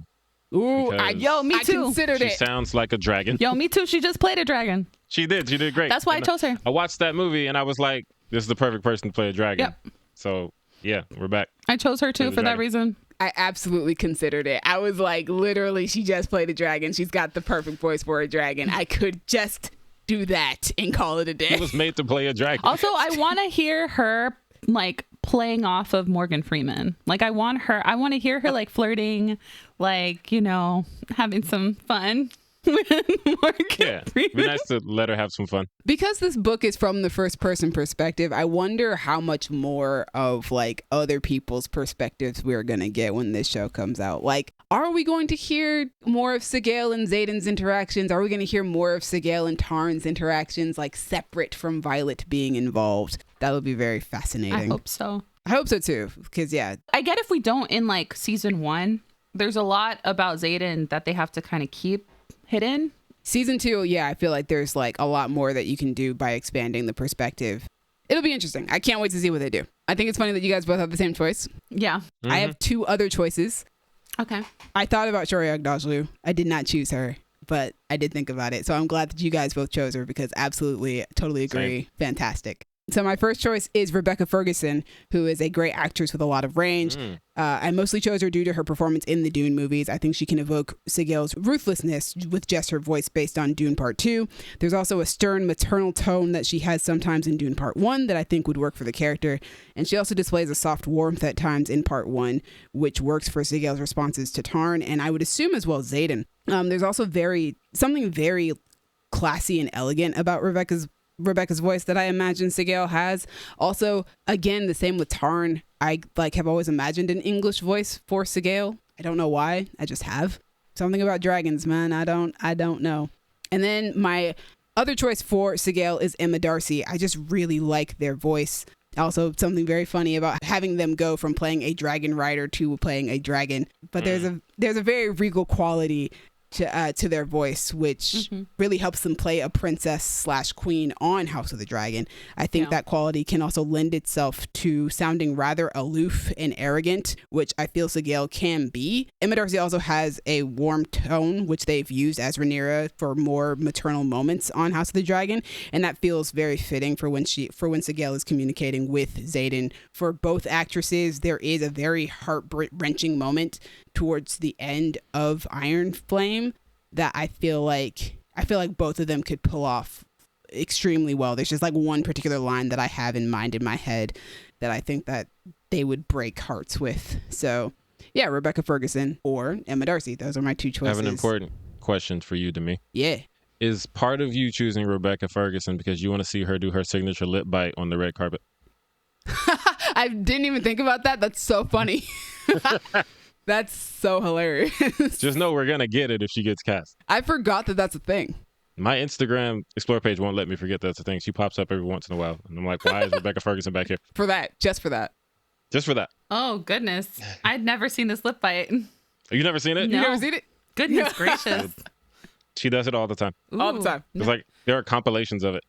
Ooh, Yo, me I too. considered She it. sounds like a dragon. Yo, me too. She just played a dragon. She did great. That's why I chose her. I watched that movie and I was like, this is the perfect person to play a dragon. Yep. So yeah, we're back. I chose her too for that reason. I absolutely considered it. I was like, literally, she just played a dragon. She's got the perfect voice for a dragon. I could just do that and call it a day. It was made to play a dragon. Also, I want to hear her like playing off of Morgan Freeman. Like I want to hear her like flirting, like, you know, having some fun with Morgan Yeah, Freeman. be nice to let her have some fun. Because this book is from the first person perspective, I wonder how much more of like other people's perspectives we're going to get when this show comes out. Like, are we going to hear more of Sgaeyl and Xaden's interactions? Are we going to hear more of Sgaeyl and Tairn's interactions, like separate from Violet being involved? That would be very fascinating. I hope so. I hope so too, because yeah. I get if we don't in like season 1. There's a lot about Xaden that they have to kind of keep hidden. Season 2, yeah, I feel like there's like a lot more that you can do by expanding the perspective. It'll be interesting. I can't wait to see what they do. I think it's funny that you guys both have the same choice. Yeah. I have 2 other choices. Okay. I thought about Sheree Dajlu. I did not choose her, but I did think about it. So I'm glad that you guys both chose her because absolutely, totally agree. Same. Fantastic. So my first choice is Rebecca Ferguson, who is a great actress with a lot of range. I mostly chose her due to her performance in the Dune movies. I think she can evoke Sgaeyl's ruthlessness with just her voice based on Dune Part 2. There's also a stern maternal tone that she has sometimes in Dune Part 1 that I think would work for the character. And she also displays a soft warmth at times in Part 1, which works for Sgaeyl's responses to Tairn, and I would assume as well Xaden. There's also something very classy and elegant about Rebecca's voice that I imagine Sgaeyl has. Also, again, the same with Tairn. I have always imagined an English voice for Sgaeyl. I don't know why. I just have. Something about dragons, man. I don't know. And then my other choice for Sgaeyl is Emma Darcy. I just really like their voice. Also, something very funny about having them go from playing a dragon rider to playing a dragon. But there's a very regal quality to their voice, which really helps them play a princess / queen on House of the Dragon. I think that quality can also lend itself to sounding rather aloof and arrogant, which I feel Sgaeyl can be. Emma Darcy also has a warm tone, which they've used as Rhaenyra for more maternal moments on House of the Dragon, and that feels very fitting for when Sgaeyl is communicating with Xaden. For both actresses, there is a very heart-wrenching moment towards the end of Iron Flame that I feel like both of them could pull off extremely well. There's just like one particular line that I have in mind in my head that I think that they would break hearts with. So yeah, Rebecca Ferguson or Emma Darcy. Those are my 2 choices. I have an important question for you, Demi. Yeah. Is part of you choosing Rebecca Ferguson because you want to see her do her signature lip bite on the red carpet? I didn't even think about that. That's so funny. That's so hilarious. Just know we're going to get it if she gets cast. I forgot that that's a thing. My Instagram Explore page won't let me forget that's a thing. She pops up every once in a while. And I'm like, why is Rebecca Ferguson back here? For that. Just for that. Just for that. Oh, goodness. I'd never seen this lip bite. You never seen it? No. You never seen it? Goodness gracious. She does it all the time. All the Ooh. time. It's like there are compilations of it.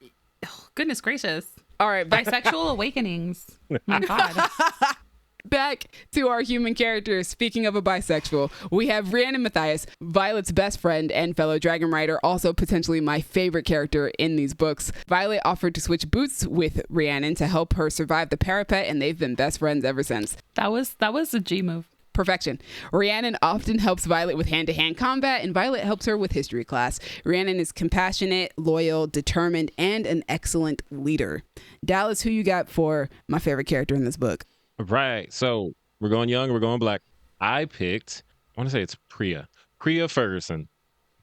Goodness gracious. All right, Bisexual awakenings. My God. back to our human characters. Speaking of a bisexual, we have Rhiannon Matthias, Violet's best friend and fellow dragon rider, also potentially my favorite character in these books. Violet offered to switch boots with Rhiannon to help her survive the parapet, and they've been best friends ever since. That was a G move. Perfection. Rhiannon often helps Violet with hand-to-hand combat, and Violet helps her with history class. Rhiannon is compassionate, loyal, determined, and an excellent leader. Dallas, who you got for my favorite character in this book? Right. So we're going young, we're going black. I picked, I want to say it's Priya Ferguson,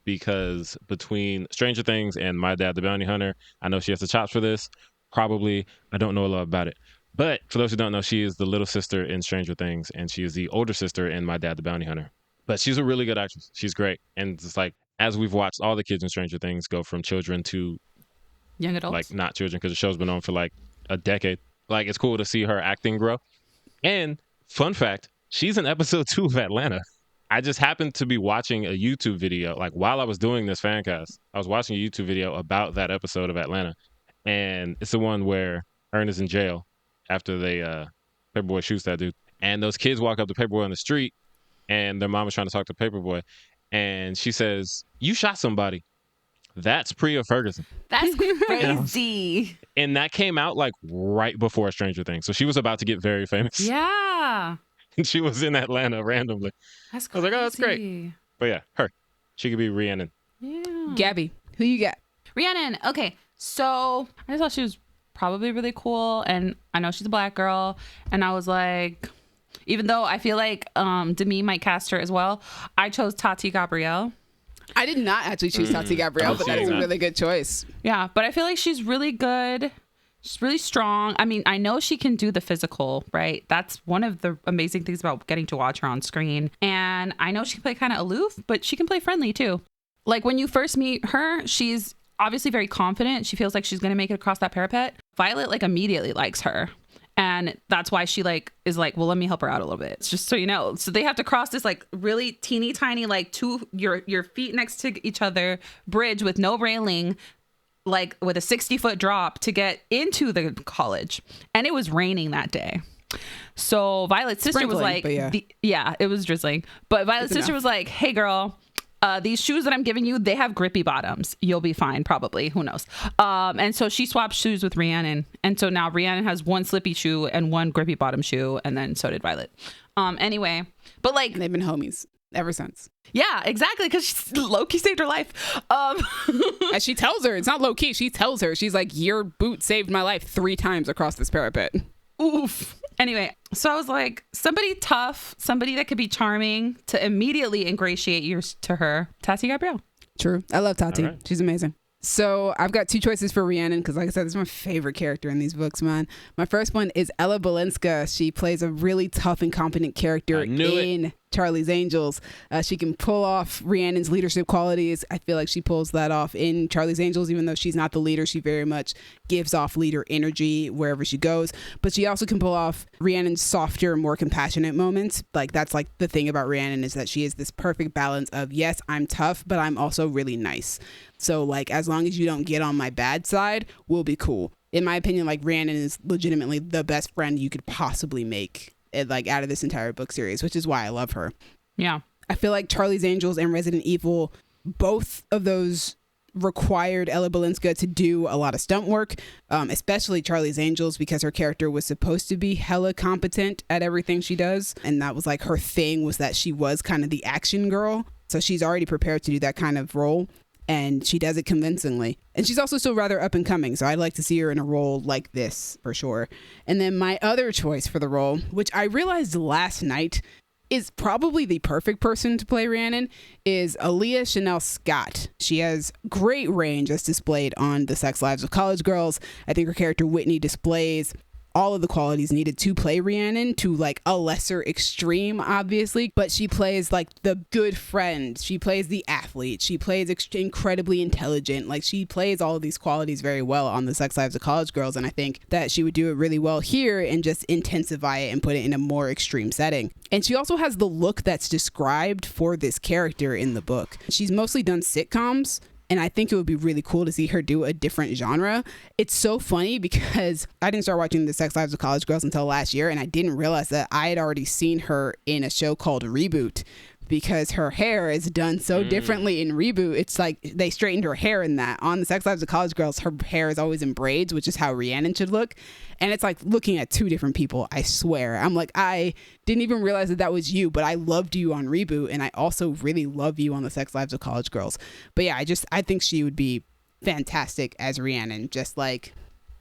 because between Stranger Things and My Dad the Bounty Hunter, I know she has the chops for this. Probably, I don't know a lot about it. But for those who don't know, she is the little sister in Stranger Things, and she is the older sister in My Dad the Bounty Hunter. But she's a really good actress. She's great. And it's like, as we've watched all the kids in Stranger Things go from children to Young adults. like not children, because the show's been on for like a decade. Like, it's cool to see her acting grow. And fun fact, she's in episode 2 of Atlanta. I just happened to be watching a YouTube video, like while I was doing this Fancast, I was watching a YouTube video about that episode of Atlanta. And it's the one where Ern is in jail after they Paperboy shoots that dude. And those kids walk up to Paperboy on the street, and their mom is trying to talk to Paperboy. And she says, "You shot somebody." That's Priya Ferguson. That's crazy. And that came out like right before Stranger Things. So she was about to get very famous. Yeah. And she was in Atlanta randomly. That's I was like, oh, that's great. crazy. But yeah, her. She could be Rhiannon. Yeah. Gabby, who you got? Rhiannon. Okay. So I thought she was probably really cool. And I know she's a black girl. And I was like, even though I feel like Demi might cast her as well, I chose Tati Gabrielle. I did not actually choose Tati Gabrielle, but that is a really good choice. Yeah, but I feel like she's really good. She's really strong. I mean, I know she can do the physical, right? That's one of the amazing things about getting to watch her on screen. And I know she can play kind of aloof, but she can play friendly too. Like when you first meet her, she's obviously very confident. She feels like she's going to make it across that parapet. Violet like immediately likes her. And that's why she like is like, well, let me help her out a little bit. It's just so you know. So they have to cross this like really teeny tiny, like your feet next to each other bridge with no railing, like with a 60-foot drop to get into the college. And it was raining that day. So Violet's sister was like, yeah. It was drizzling. But Violet's sister was like, hey girl, these shoes that I'm giving you, they have grippy bottoms. You'll be fine, probably. Who knows? And so she swapped shoes with Rhiannon. And so now Rhiannon has one slippy shoe and one grippy bottom shoe. And then so did Violet. Anyway, but like... They've been homies ever since. Yeah, exactly. Because low-key saved her life. As she tells her, it's not low-key. She tells her, she's like, your boot saved my life 3 times across this parapet. Oof. Anyway, so I was like, somebody tough, somebody that could be charming to immediately ingratiate you to her. Tati Gabrielle. True. I love Tati. All right. She's amazing. So I've got 2 choices for Rhiannon because, like I said, this is my favorite character in these books, man. My first one is Ella Balinska. She plays a really tough and competent character in Charlie's Angels. She can pull off Rhiannon's leadership qualities. I feel like she pulls that off in Charlie's Angels, even though she's not the leader. She very much gives off leader energy wherever she goes. But she also can pull off Rhiannon's softer, more compassionate moments. Like, that's like the thing about Rhiannon is that she is this perfect balance of, yes, I'm tough, but I'm also really nice. So, like, as long as you don't get on my bad side, we'll be cool. In my opinion, like, Rhiannon is legitimately the best friend you could possibly make, like, out of this entire book series, which is why I love her. Yeah. I feel like Charlie's Angels and Resident Evil, both of those required Ella Balinska to do a lot of stunt work, especially Charlie's Angels, because her character was supposed to be hella competent at everything she does. And that was like her thing, was that she was kind of the action girl. So she's already prepared to do that kind of role. And she does it convincingly. And she's also still rather up and coming. So I'd like to see her in a role like this for sure. And then my other choice for the role, which I realized last night is probably the perfect person to play Rhiannon, is Aaliyah Chanel Scott. She has great range as displayed on The Sex Lives of College Girls. I think her character Whitney displays all of the qualities needed to play Rhiannon to like a lesser extreme, obviously, but she plays like the good friend. She plays the athlete. She plays incredibly intelligent. Like she plays all of these qualities very well on the Sex Lives of College Girls. And I think that she would do it really well here and just intensify it and put it in a more extreme setting. And she also has the look that's described for this character in the book. She's mostly done sitcoms, and I think it would be really cool to see her do a different genre. It's so funny because I didn't start watching The Sex Lives of College Girls until last year, and I didn't realize that I had already seen her in a show called Reboot, because her hair is done so differently in Reboot. It's like they straightened her hair in that. On The Sex Lives of College Girls, her hair is always in braids, which is how Rhiannon should look. And it's like looking at two different people, I swear. I'm like, I didn't even realize that was you, but I loved you on Reboot, and I also really love you on The Sex Lives of College Girls. But yeah, I think she would be fantastic as Rhiannon. Just like,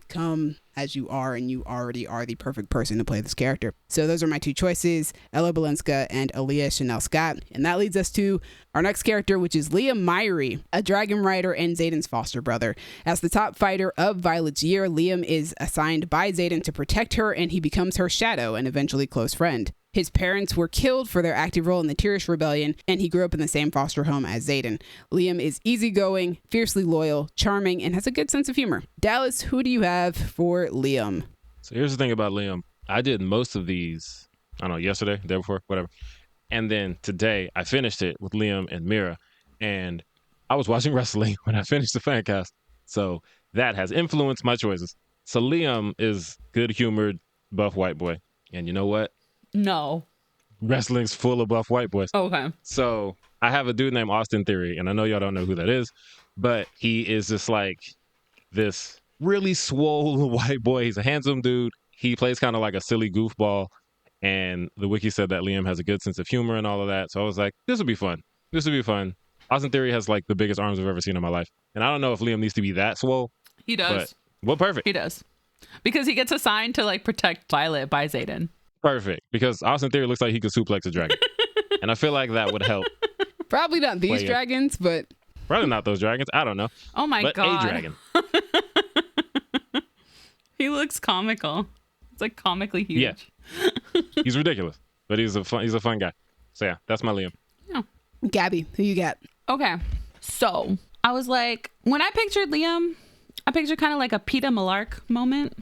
come as you are, and you already are the perfect person to play this character. So those are my two choices, Ella Balenska and Aaliyah Chanel Scott. And that leads us to our next character, which is Liam Mairi, a dragon rider and Xaden's foster brother. As the top fighter of Violet's year, Liam is assigned by Xaden to protect her, and he becomes her shadow and eventually close friend. His parents were killed for their active role in the Tirish Rebellion, and he grew up in the same foster home as Xaden. Liam is easygoing, fiercely loyal, charming, and has a good sense of humor. Dallas, who do you have for Liam? So here's the thing about Liam. I did most of these, I don't know, yesterday, day before, whatever. And then today, I finished it with Liam and Mira. And I was watching wrestling when I finished the Fancast. So that has influenced my choices. So Liam is good-humored, buff white boy. And you know what? No. Wrestling's full of buff white boys. Okay. So I have a dude named Austin Theory, and I know y'all don't know who that is, but he is just like this really swole white boy. He's a handsome dude. He plays kind of like a silly goofball, and the wiki said that Liam has a good sense of humor and all of that. So I was like, this would be fun. This would be fun. Austin Theory has like the biggest arms I've ever seen in my life, and I don't know if Liam needs to be that swole. He does. But, well, perfect. He does. Because he gets assigned to like protect Violet by Xaden. Perfect, because Austin Theory looks like he could suplex a dragon. And I feel like that would help. Probably not these dragons, but... Probably not those dragons. I don't know. Oh my but God. A dragon. He looks comical. It's like comically huge. Yeah. He's ridiculous, but he's a fun guy. So yeah, that's my Liam. Yeah. Gabby, who you got? Okay. So I was like, when I pictured Liam, I pictured kind of like a Peeta Malark moment,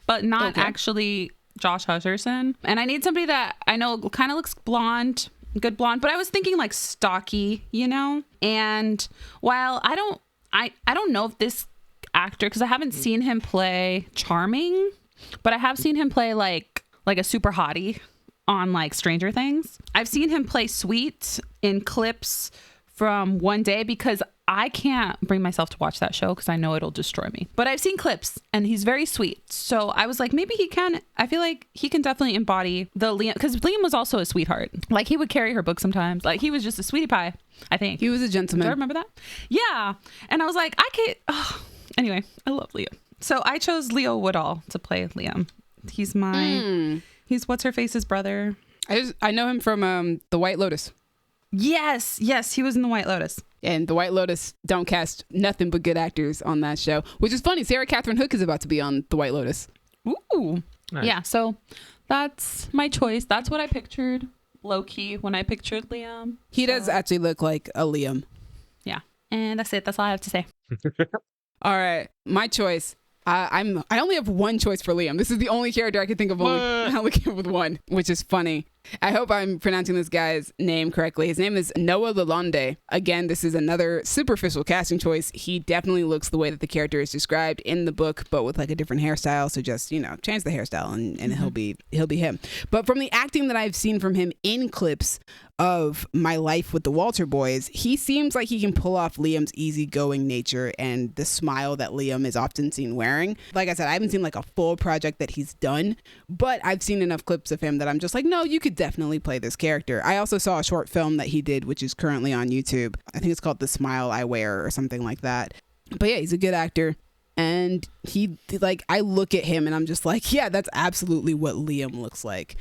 but not actually Josh Hutcherson. And I need somebody that I know kind of looks blonde, good blonde, but I was thinking like stocky, you know? And while I don't know if this actor, because I haven't seen him play charming, but I have seen him play like a super hottie on like Stranger Things. I've seen him play sweet in clips from One Day, because I can't bring myself to watch that show because I know it'll destroy me. But I've seen clips and he's very sweet. So I was like, maybe he can. I feel like he can definitely embody the Liam, because Liam was also a sweetheart. Like he would carry her book sometimes. Like he was just a sweetie pie, I think. He was a gentleman. Do I remember that? Yeah. And I was like, I can't. Oh. Anyway, I love Liam. So I chose Leo Woodall to play Liam. He's he's what's her face's brother. I know him from The White Lotus. Yes, he was in The White Lotus. And The White Lotus don't cast nothing but good actors on that show, which is funny. Sarah Catherine Hook is about to be on The White Lotus. Ooh. Nice. Yeah, so that's my choice. That's what I pictured low-key when I pictured Liam. He does actually look like a Liam. Yeah. And that's it. That's all I have to say. All right. My choice. I only have one choice for Liam. This is the only character I can think of only came up with one, which is funny. I hope I'm pronouncing this guy's name correctly. His name is Noah Lalonde. Again, this is another superficial casting choice. He definitely looks the way that the character is described in the book, but with like a different hairstyle. So just, change the hairstyle and he'll be him. But from the acting that I've seen from him in clips of My Life with the Walter Boys, he seems like he can pull off Liam's easygoing nature and the smile that Liam is often seen wearing. Like I said, I haven't seen like a full project that he's done, but I've seen enough clips of him that I'm just like, no, you could definitely play this character. I also saw a short film that he did, which is currently on YouTube. I think it's called The Smile I Wear or something like that. But yeah, he's a good actor. And he, like, I look at him and I'm just like, yeah, that's absolutely what Liam looks like.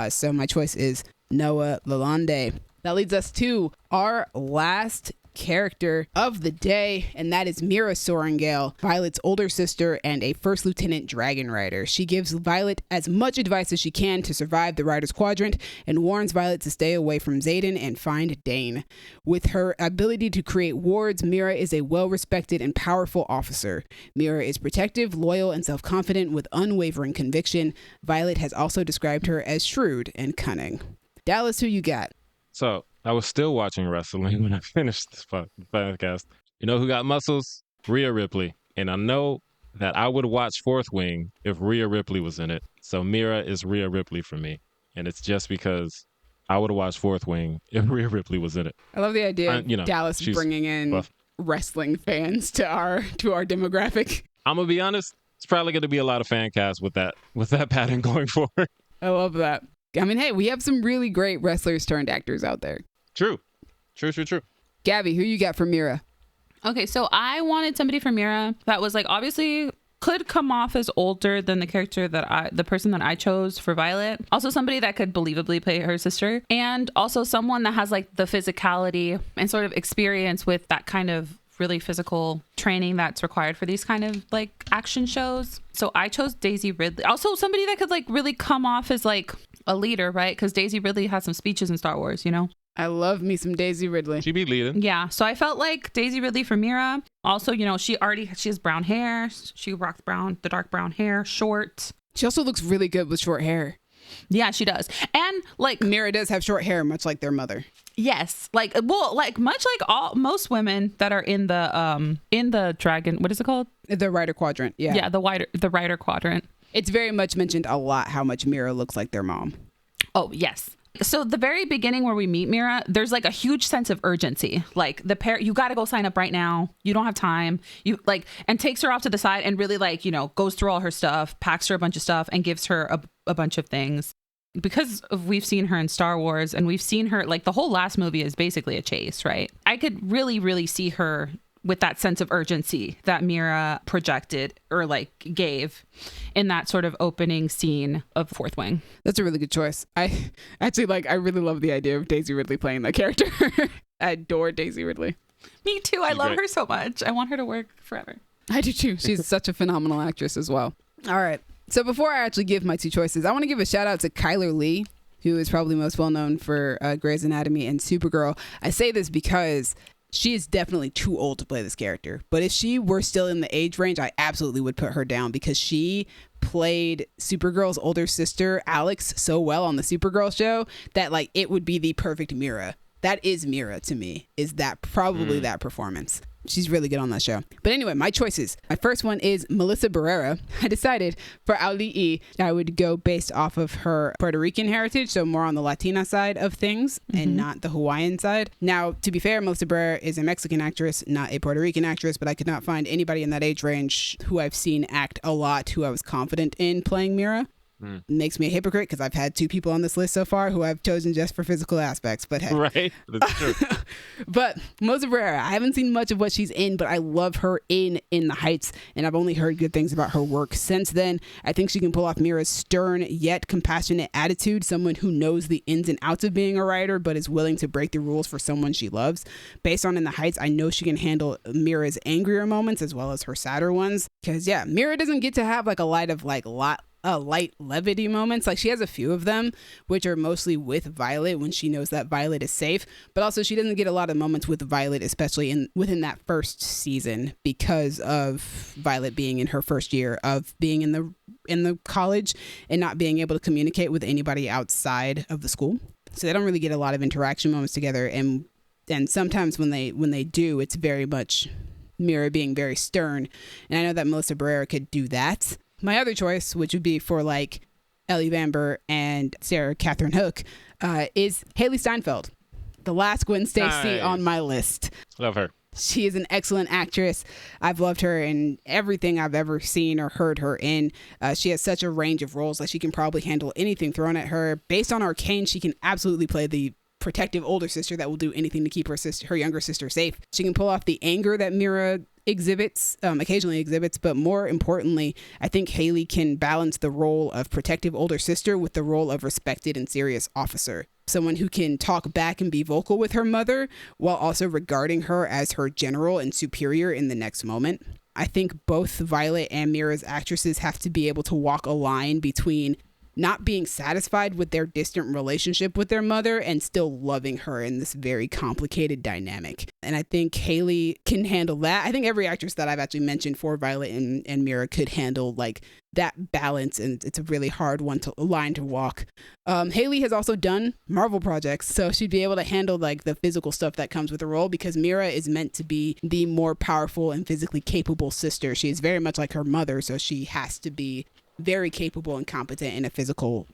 So my choice is Noah Lalonde. That leads us to our last character of the day, and that is Mira Sorrengail, Violet's older sister and a first lieutenant dragon rider. She gives Violet as much advice as she can to survive the Rider's Quadrant and warns Violet to stay away from Xaden and find Dain. With her ability to create wards, Mira is a well-respected and powerful officer. Mira is protective, loyal, and self-confident with unwavering conviction. Violet has also described her as shrewd and cunning. Dallas, who you got? So I was still watching wrestling when I finished this podcast. You know who got muscles? Rhea Ripley. And I know that I would watch Fourth Wing if Rhea Ripley was in it. So Mira is Rhea Ripley for me. And it's just because I would watch Fourth Wing if Rhea Ripley was in it. I love the idea of Dallas bringing in buff. wrestling fans to our demographic. I'm going to be honest. It's probably going to be a lot of fan casts with that pattern going forward. I love that. I mean, hey, we have some really great wrestlers turned actors out there. True. Gabby, who you got for Mira? Okay, so I wanted somebody for Mira that was like obviously could come off as older than the person that I chose for Violet. Also somebody that could believably play her sister, and also someone that has like the physicality and sort of experience with that kind of really physical training that's required for these kind of like action shows. So I chose Daisy Ridley. Also somebody that could like really come off as like a leader, right? Because Daisy Ridley has some speeches in Star Wars, you know? I love me some Daisy Ridley. She be leading. Yeah. So I felt like Daisy Ridley for Mira. Also, you know, she has brown hair. She rocked the dark brown hair, short. She also looks really good with short hair. Yeah, she does. And like Mira does have short hair, much like their mother. Yes. Like, well, like much like most women that are in the dragon, what is it called? The Rider Quadrant. Yeah. Yeah. The Rider Quadrant. It's very much mentioned a lot how much Mira looks like their mom. Oh, yes. So the very beginning where we meet Mira, there's like a huge sense of urgency. Like you got to go sign up right now. You don't have time. And takes her off to the side and really like, you know, goes through all her stuff, packs her a bunch of stuff and gives her a bunch of things. Because we've seen her in Star Wars and we've seen her like the whole last movie is basically a chase, right? I could really, really see her with that sense of urgency that Mira projected or like gave in that sort of opening scene of Fourth Wing. That's a really good choice. I really love the idea of Daisy Ridley playing that character. I adore Daisy Ridley. Me too. I love her so much. I want her to work forever. I do too. She's such a phenomenal actress as well. All right. So before I actually give my two choices, I want to give a shout out to Kyler Lee, who is probably most well known for Grey's Anatomy and Supergirl. I say this because she is definitely too old to play this character. But if she were still in the age range, I absolutely would put her down because she played Supergirl's older sister, Alex, so well on the Supergirl show that like it would be the perfect Mira. That is Mira to me, is that probably that performance. She's really good on that show. But anyway, my choices. My first one is Melissa Barrera. I decided for Auli'i, I would go based off of her Puerto Rican heritage, so more on the Latina side of things and not the Hawaiian side. Now, to be fair, Melissa Barrera is a Mexican actress, not a Puerto Rican actress, but I could not find anybody in that age range who I've seen act a lot who I was confident in playing Mira. Makes me a hypocrite because I've had two people on this list so far who I've chosen just for physical aspects, but hey. Right, that's true. But Melissa Barrera, I haven't seen much of what she's in, but I love her in The Heights, and I've only heard good things about her work since then. I think she can pull off Mira's stern yet compassionate attitude, someone who knows the ins and outs of being a writer, but is willing to break the rules for someone she loves. Based on In the Heights, I know she can handle Mira's angrier moments as well as her sadder ones, because yeah, Mira doesn't get to have like a light levity moments. Like she has a few of them, which are mostly with Violet when she knows that Violet is safe, but also she doesn't get a lot of moments with Violet, especially within that first season, because of Violet being in her first year of being in the college and not being able to communicate with anybody outside of the school. So they don't really get a lot of interaction moments together, and sometimes when they do, it's very much Mira being very stern. And I know that Melissa Barrera could do that. My other choice, which would be for like Ellie Bamber and Sarah Catherine Hook, is Haley Steinfeld, the last Gwen Stacy on my list. Love her. She is an excellent actress. I've loved her in everything I've ever seen or heard her in. She has such a range of roles that she can probably handle anything thrown at her. Based on Arcane, she can absolutely play the protective older sister that will do anything to keep her younger sister safe. She can pull off the anger that Mira occasionally exhibits, but more importantly, I think Haley can balance the role of protective older sister with the role of respected and serious officer. someone who can talk back and be vocal with her mother while also regarding her as her general and superior in the next moment. I think both Violet and Mira's actresses have to be able to walk a line between not being satisfied with their distant relationship with their mother and still loving her in this very complicated dynamic. And I think Haley can handle that. I think every actress that I've actually mentioned for Violet and Mira could handle like that balance, and it's a really hard line to walk. Haley has also done Marvel projects, so she'd be able to handle like the physical stuff that comes with the role, because Mira is meant to be the more powerful and physically capable sister. She is very much like her mother, so she has to be very capable and competent in a physical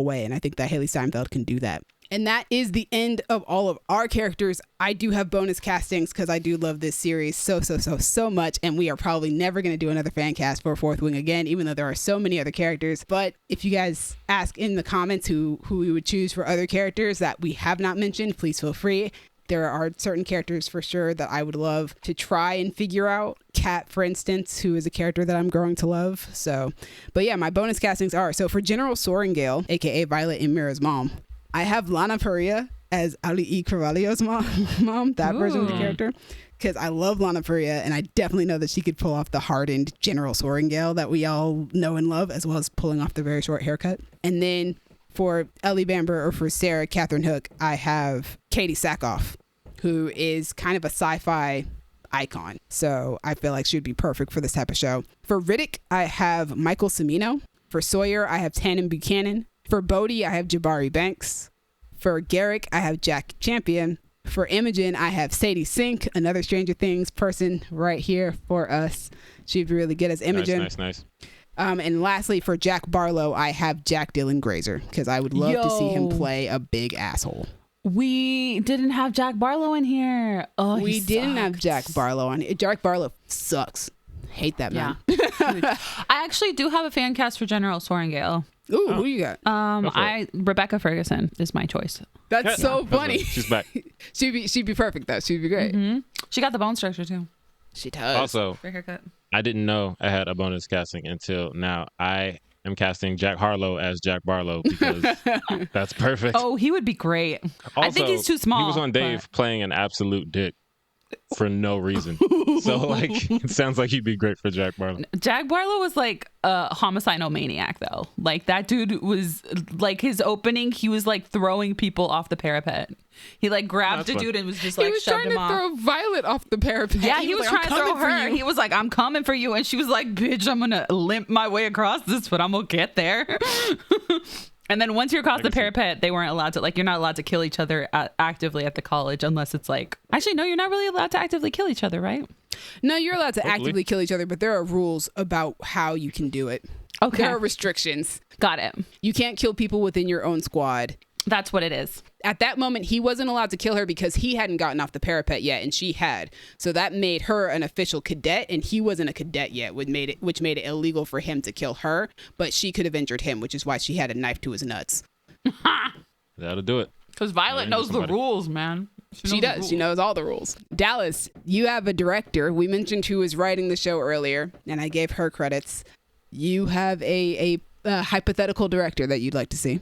way, and I think that Haley Steinfeld can do that. And that is the end of all of our characters. I do have bonus castings because I do love this series so much, and we are probably never going to do another fan cast for Fourth Wing again, even though there are so many other characters. But if you guys ask in the comments who we would choose for other characters that we have not mentioned, please feel free. There are certain characters for sure that I would love to try and figure out. Kat, for instance, who is a character that I'm growing to love. So, but yeah, my bonus castings are, so for General Sorrengail, aka Violet and Mira's mom, I have Lana Faria as Ali E. Carvalho's mom, that version of the character, because I love Lana Faria, and I definitely know that she could pull off the hardened General Sorrengail that we all know and love, as well as pulling off the very short haircut. And then for Ellie Bamber, or for Sarah Catherine Hook, I have Katie Sackhoff, who is kind of a sci-fi icon. So I feel like she would be perfect for this type of show. For Riddick, I have Michael Cimino. For Sawyer, I have Tannen Buchanan. For Bodhi, I have Jabari Banks. For Garrick, I have Jack Champion. For Imogen, I have Sadie Sink, another Stranger Things person right here for us. She'd be really good as Imogen. Nice. And lastly, for Jack Barlow, I have Jack Dylan Grazer, because I would love to see him play a big asshole. We didn't have Jack Barlow in here. Oh, we didn't have Jack Barlow on. Jack Barlow sucks. Hate that man. I actually do have a fan cast for General Sorrengail. Ooh, who you got? Rebecca Ferguson is my choice. That's so funny. She's back. she'd be perfect though. She'd be great. Mm-hmm. She got the bone structure too. She does. Also, Great haircut. I didn't know I had a bonus casting until now. I am casting Jack Harlow as Jack Barlow because that's perfect. Oh, he would be great. Also, I think he's too small. He was on Dave playing an absolute dick for no reason. So like, it sounds like he'd be great for Jack Barlow. Jack Barlow was like a homicidal maniac though. Like that dude was like, his opening, he was like throwing people off the parapet. He like grabbed a dude and was just like he was shoved trying him to off. throw Violet off the parapet. Yeah, he was like, trying to throw her. He was like, I'm coming for you. And she was like, bitch, I'm going to limp my way across this, but I'm going to get there. And then once you're across the parapet, they weren't allowed to, like, you're not allowed to kill each other actively at the college unless it's like, actually, no, you're not really allowed to actively kill each other, right? No, you're allowed to actively kill each other, but there are rules about how you can do it. Okay. There are restrictions. Got it. You can't kill people within your own squad. That's what it is. At that moment, he wasn't allowed to kill her because he hadn't gotten off the parapet yet, and she had. So that made her an official cadet, and he wasn't a cadet yet, which made it illegal for him to kill her. But she could have injured him, which is why she had a knife to his nuts. That'll do it. Because Violet knows the rules, man. She does. She knows all the rules. Dallas, you have a director. We mentioned who was writing the show earlier, and I gave her credits. You have a hypothetical director that you'd like to see.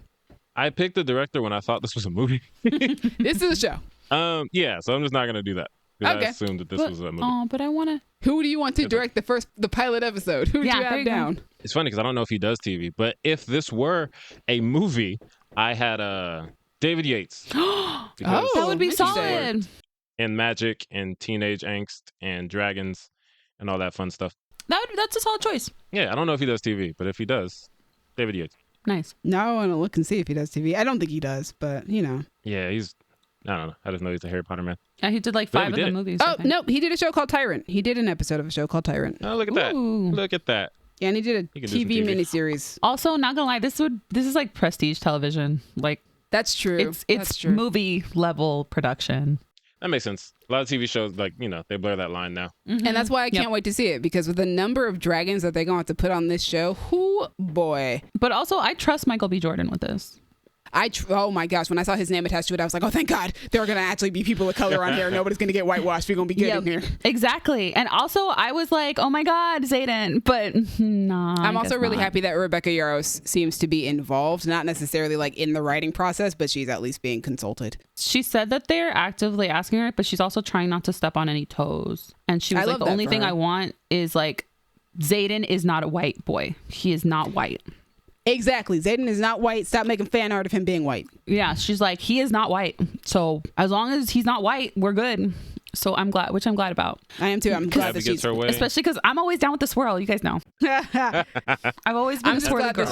I picked the director when I thought this was a movie. This is a show. Yeah, so I'm just not gonna do that. Okay. I assumed that this was a movie. Oh, but I want to. Who do you want to direct the pilot episode? Who do you have down? It's funny because I don't know if he does TV, but if this were a movie, I had David Yates. Oh, that would be interesting. solid. And magic and teenage angst and dragons and all that fun stuff. That's a solid choice. Yeah, I don't know if he does TV, but if he does, David Yates. Nice. Now I want to look and see if he does TV. I don't think he does, but you know. Yeah, I don't know. I just know he's a Harry Potter man. Yeah, he did like 5 of the movies. Oh, no, he did a show called Tyrant. He did an episode of a show called Tyrant. Oh, look at that. Ooh. Look at that. Yeah, and he did a He can do some TV TV. miniseries. Also, not gonna lie, this is like prestige television. Like That's true. It's true. movie level production. That makes sense. A lot of TV shows, like, they blur that line now. And that's why I can't wait to see it, because with the number of dragons that they're going to have to put on this show, boy. But also, I trust Michael B. Jordan with this. Oh my gosh, when I saw his name attached to it, I was like, oh, thank God, there are going to actually be people of color on here. Nobody's going to get whitewashed. We're going to be good in here. Exactly. And also, I was like, oh my God, Xaden. But no, I'm also really happy that Rebecca Yarros seems to be involved, not necessarily like in the writing process, but she's at least being consulted. She said that they're actively asking her, but she's also trying not to step on any toes. And she was like, the only thing I want is like, Xaden is not a white boy. He is not white. Exactly. Xaden is not white. Stop making fan art of him being white. Yeah, she's like, he is not white. So as long as he's not white, we're good. So I'm glad, which I'm glad about. I am too. I'm glad that she's her way. Especially because I'm always down with the swirl. You guys know. I've always been a swirly girl.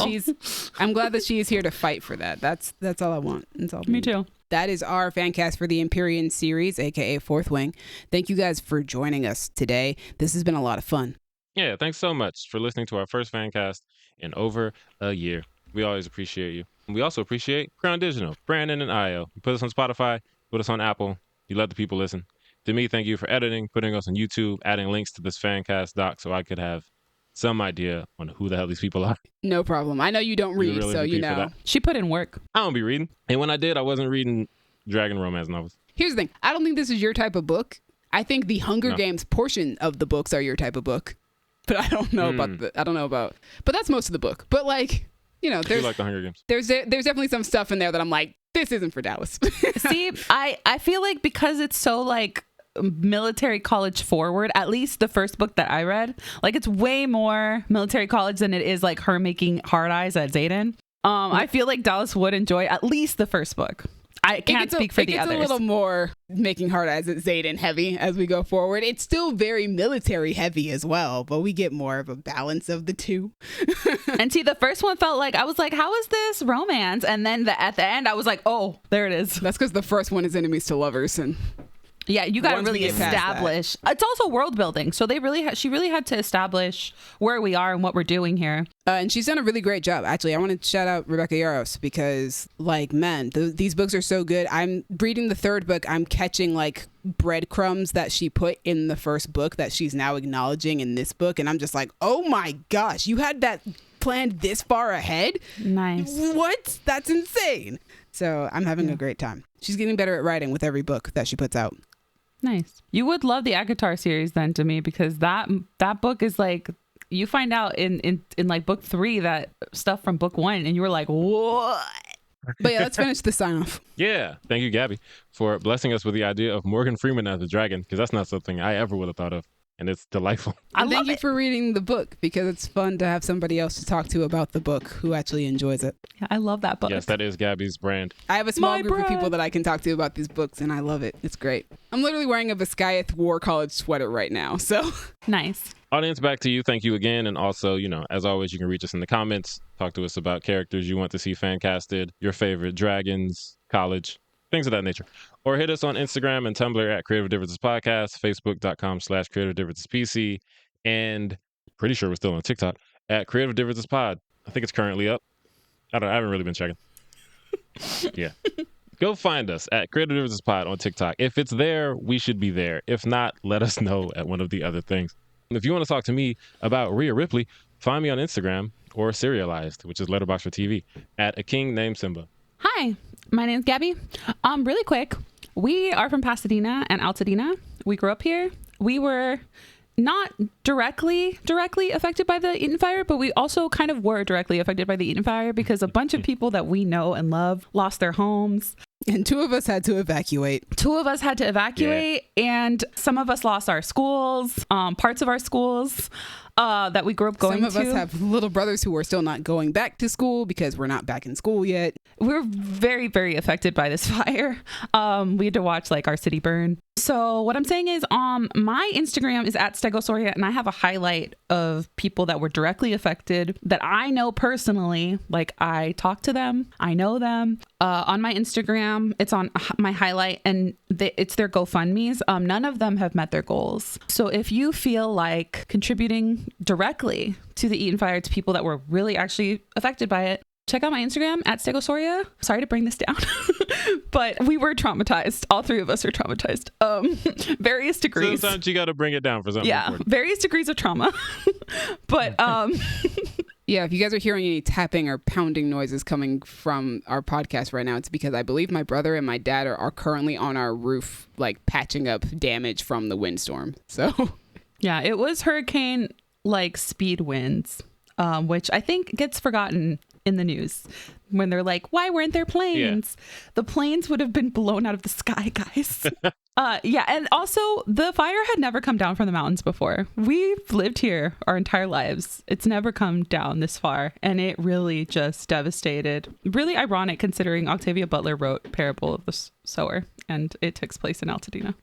I'm glad that she is here to fight for that. That's all I want. That's all. Me too. That is our Fancast for the Empyrean series, aka Fourth Wing. Thank you guys for joining us today. This has been a lot of fun. Yeah, thanks so much for listening to our first Fancast in over a year. We always appreciate you. And we also appreciate Crown Digital, Brandon and Io. You put us on Spotify, put us on Apple. You let the people listen. To me, thank you for editing, putting us on YouTube, adding links to this Fancast doc so I could have some idea on who the hell these people are. No problem. I know you don't read, really so you know. She put in work. I don't be reading. And when I did, I wasn't reading dragon romance novels. Here's the thing. I don't think this is your type of book. I think the Hunger Games portion of the books are your type of book. But I don't know about but that's most of the book. But like, you know, there's like the Hunger Games. There's definitely some stuff in there that I'm like, this isn't for Dallas. See, I feel like because it's so like military college forward, at least the first book that I read, like it's way more military college than it is like her making hard eyes at Xaden. I feel like Dallas would enjoy at least the first book. I can't speak for the others. It's a little more making hard eyes at Xaden heavy as we go forward. It's still very military heavy as well, but we get more of a balance of the two. And see, the first one felt like, I was like, how is this romance? And then at the end, I was like, oh, there it is. That's because the first one is enemies to lovers. And yeah, you got to really establish. It's also world building. So they really, she really had to establish where we are and what we're doing here. And she's done a really great job. Actually, I want to shout out Rebecca Yarros because, like, man, these books are so good. I'm reading the third book. I'm catching like breadcrumbs that she put in the first book that she's now acknowledging in this book. And I'm just like, oh my gosh, you had that planned this far ahead? Nice. What? That's insane. So I'm having a great time. She's getting better at writing with every book that she puts out. Nice. You would love the Akatar series then, to me, because that book is like, you find out in like book 3 that stuff from book 1 and you were like, what? But yeah, let's finish the sign off. Yeah. Thank you, Gabby, for blessing us with the idea of Morgan Freeman as a dragon, because that's not something I ever would have thought of. And it's delightful. And thank you for reading the book, because it's fun to have somebody else to talk to about the book who actually enjoys it. Yeah, I love that book. Yes, that is Gabby's brand. I have a small group of people that I can talk to about these books, and I love it. It's great. I'm literally wearing a Basgiath War College sweater right now, so. Nice. Audience, back to you. Thank you again. And also, you know, as always, you can reach us in the comments. Talk to us about characters you want to see fan casted, your favorite dragons, college, things of that nature. Or hit us on Instagram and Tumblr at Creative Differences Podcast, Facebook.com/Creative Differences PC, and pretty sure we're still on TikTok at Creative Differences Pod. I think it's currently up. I haven't really been checking. Yeah. Go find us at Creative Differences Pod on TikTok. If it's there, we should be there. If not, let us know at one of the other things. And if you want to talk to me about Rhea Ripley, find me on Instagram or Serialized, which is Letterboxd for TV, at A King Named Simba. Hi, my name's Gabby. Really quick, we are from Pasadena and Altadena. We grew up here. We were not directly affected by the Eaton fire, but we also kind of were directly affected by the Eaton fire because a bunch of people that we know and love lost their homes. And 2 of us had to evacuate. And some of us lost our schools, parts of our schools that we grew up going to. Some of us have little brothers who are still not going back to school because we're not back in school yet. We're very, very affected by this fire. We had to watch like our city burn. So what I'm saying is my Instagram is at Stegosaurus, and I have a highlight of people that were directly affected that I know personally. Like I talk to them, I know them. On my Instagram, it's on my highlight, and it's their GoFundMes. None of them have met their goals. So if you feel like contributing directly to the Eaton fire to people that were really actually affected by it, check out my Instagram at Stegosaurus. Sorry to bring this down, but we were traumatized. All 3 of us are traumatized. Various degrees. Sometimes you got to bring it down for something. Yeah, important. Various degrees of trauma. But Yeah, if you guys are hearing any tapping or pounding noises coming from our podcast right now, it's because I believe my brother and my dad are currently on our roof, like patching up damage from the windstorm. So Yeah, it was hurricane like speed winds, which I think gets forgotten in the news when they're like, why weren't there planes? Yeah. The planes would have been blown out of the sky, guys. Yeah, and also the fire had never come down from the mountains before. We've lived here our entire lives. It's never come down this far, and it really just devastated. Really ironic considering Octavia Butler wrote Parable of the Sower, and it takes place in Altadena.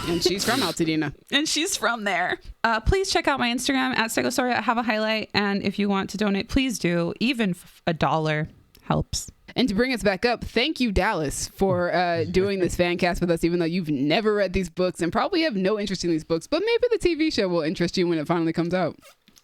And she's from Altadena. And she's from there. Please check out my Instagram at Stegosaurus. I have a highlight, and if you want to donate, please do. Even $1 helps. And to bring us back up, thank you, Dallas, for doing this fan cast with us, even though you've never read these books and probably have no interest in these books. But maybe the TV show will interest you when it finally comes out.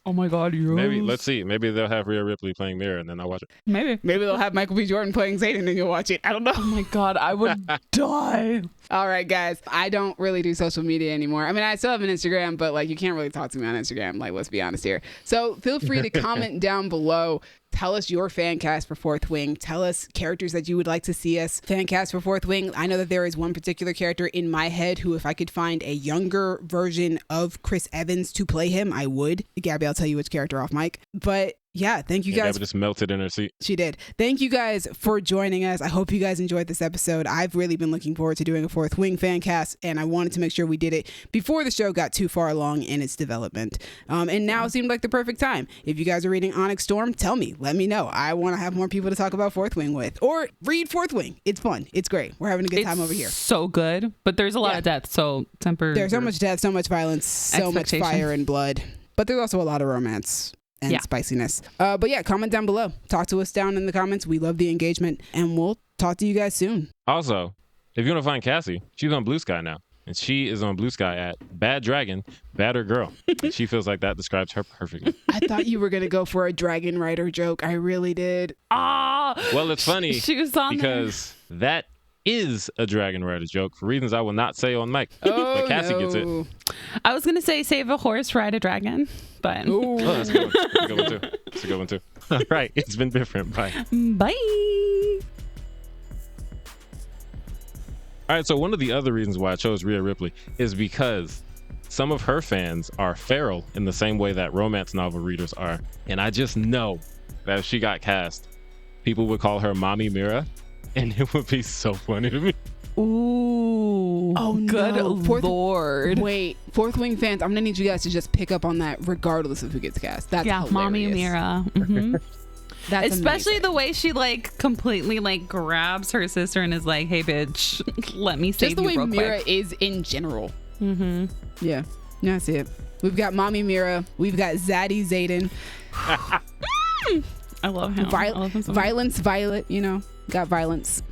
Oh my God, yes. Maybe, let's see. Maybe they'll have Rhea Ripley playing Mira and then I'll watch it. Maybe they'll have Michael B. Jordan playing Xaden and you'll watch it. I don't know. Oh my God, I would die. All right, guys. I don't really do social media anymore. I mean, I still have an Instagram, but like you can't really talk to me on Instagram. Like, let's be honest here. So feel free to comment down below. Tell us your fan cast for Fourth Wing. Tell us characters that you would like to see us fan cast for Fourth Wing. I know that there is one particular character in my head who, if I could find a younger version of Chris Evans to play him, I would. Gabby, I'll tell you which character off mic. But yeah, thank you guys. Gabby just melted in her seat. She did. Thank you guys for joining us. I hope you guys enjoyed this episode. I've really been looking forward to doing a Fourth Wing fan cast, and I wanted to make sure we did it before the show got too far along in its development. And now seemed like the perfect time. If you guys are reading Onyx Storm, tell me. Let me know. I want to have more people to talk about Fourth Wing with. Or read Fourth Wing. It's fun. It's great. We're having a good time over here. So good, but there's a lot of death, so temper. There's so much death, so much violence, so much fire and blood. But there's also a lot of romance and spiciness. But yeah, comment down below. Talk to us down in the comments. We love the engagement, and we'll talk to you guys soon. Also, if you want to find Cassie, she's on Blue Sky now. And she is on Blue Sky at Bad Dragon, Badder Girl. And she feels like that describes her perfectly. I thought you were going to go for a Dragon Rider joke. I really did. Well, it's funny she was on because that is a Dragon Rider joke for reasons I will not say on mic. Oh, but Cassie gets it. I was going to say save a horse, ride a dragon, but... Oh, that's a good one. That's a good one, too. That's a good one, too. All right. It's been different. Bye. Bye. All right, so one of the other reasons why I chose Rhea Ripley is because some of her fans are feral in the same way that romance novel readers are. And I just know that if she got cast, people would call her Mommy Mira, and it would be so funny to me. Ooh. Oh, good Lord. Wait, Fourth Wing fans, I'm going to need you guys to just pick up on that regardless of who gets cast. That's hilarious. Mommy Mira. Mm-hmm. That's especially amazing. the way she like completely like grabs her sister and is like, hey bitch, let me save just the you way real Mira quick. is in general. Mm-hmm. Yeah, that's it. We've got Mommy Mira, we've got Xaddy Xaden. I love him. I love him so much. Violence Violet, you know, got violence.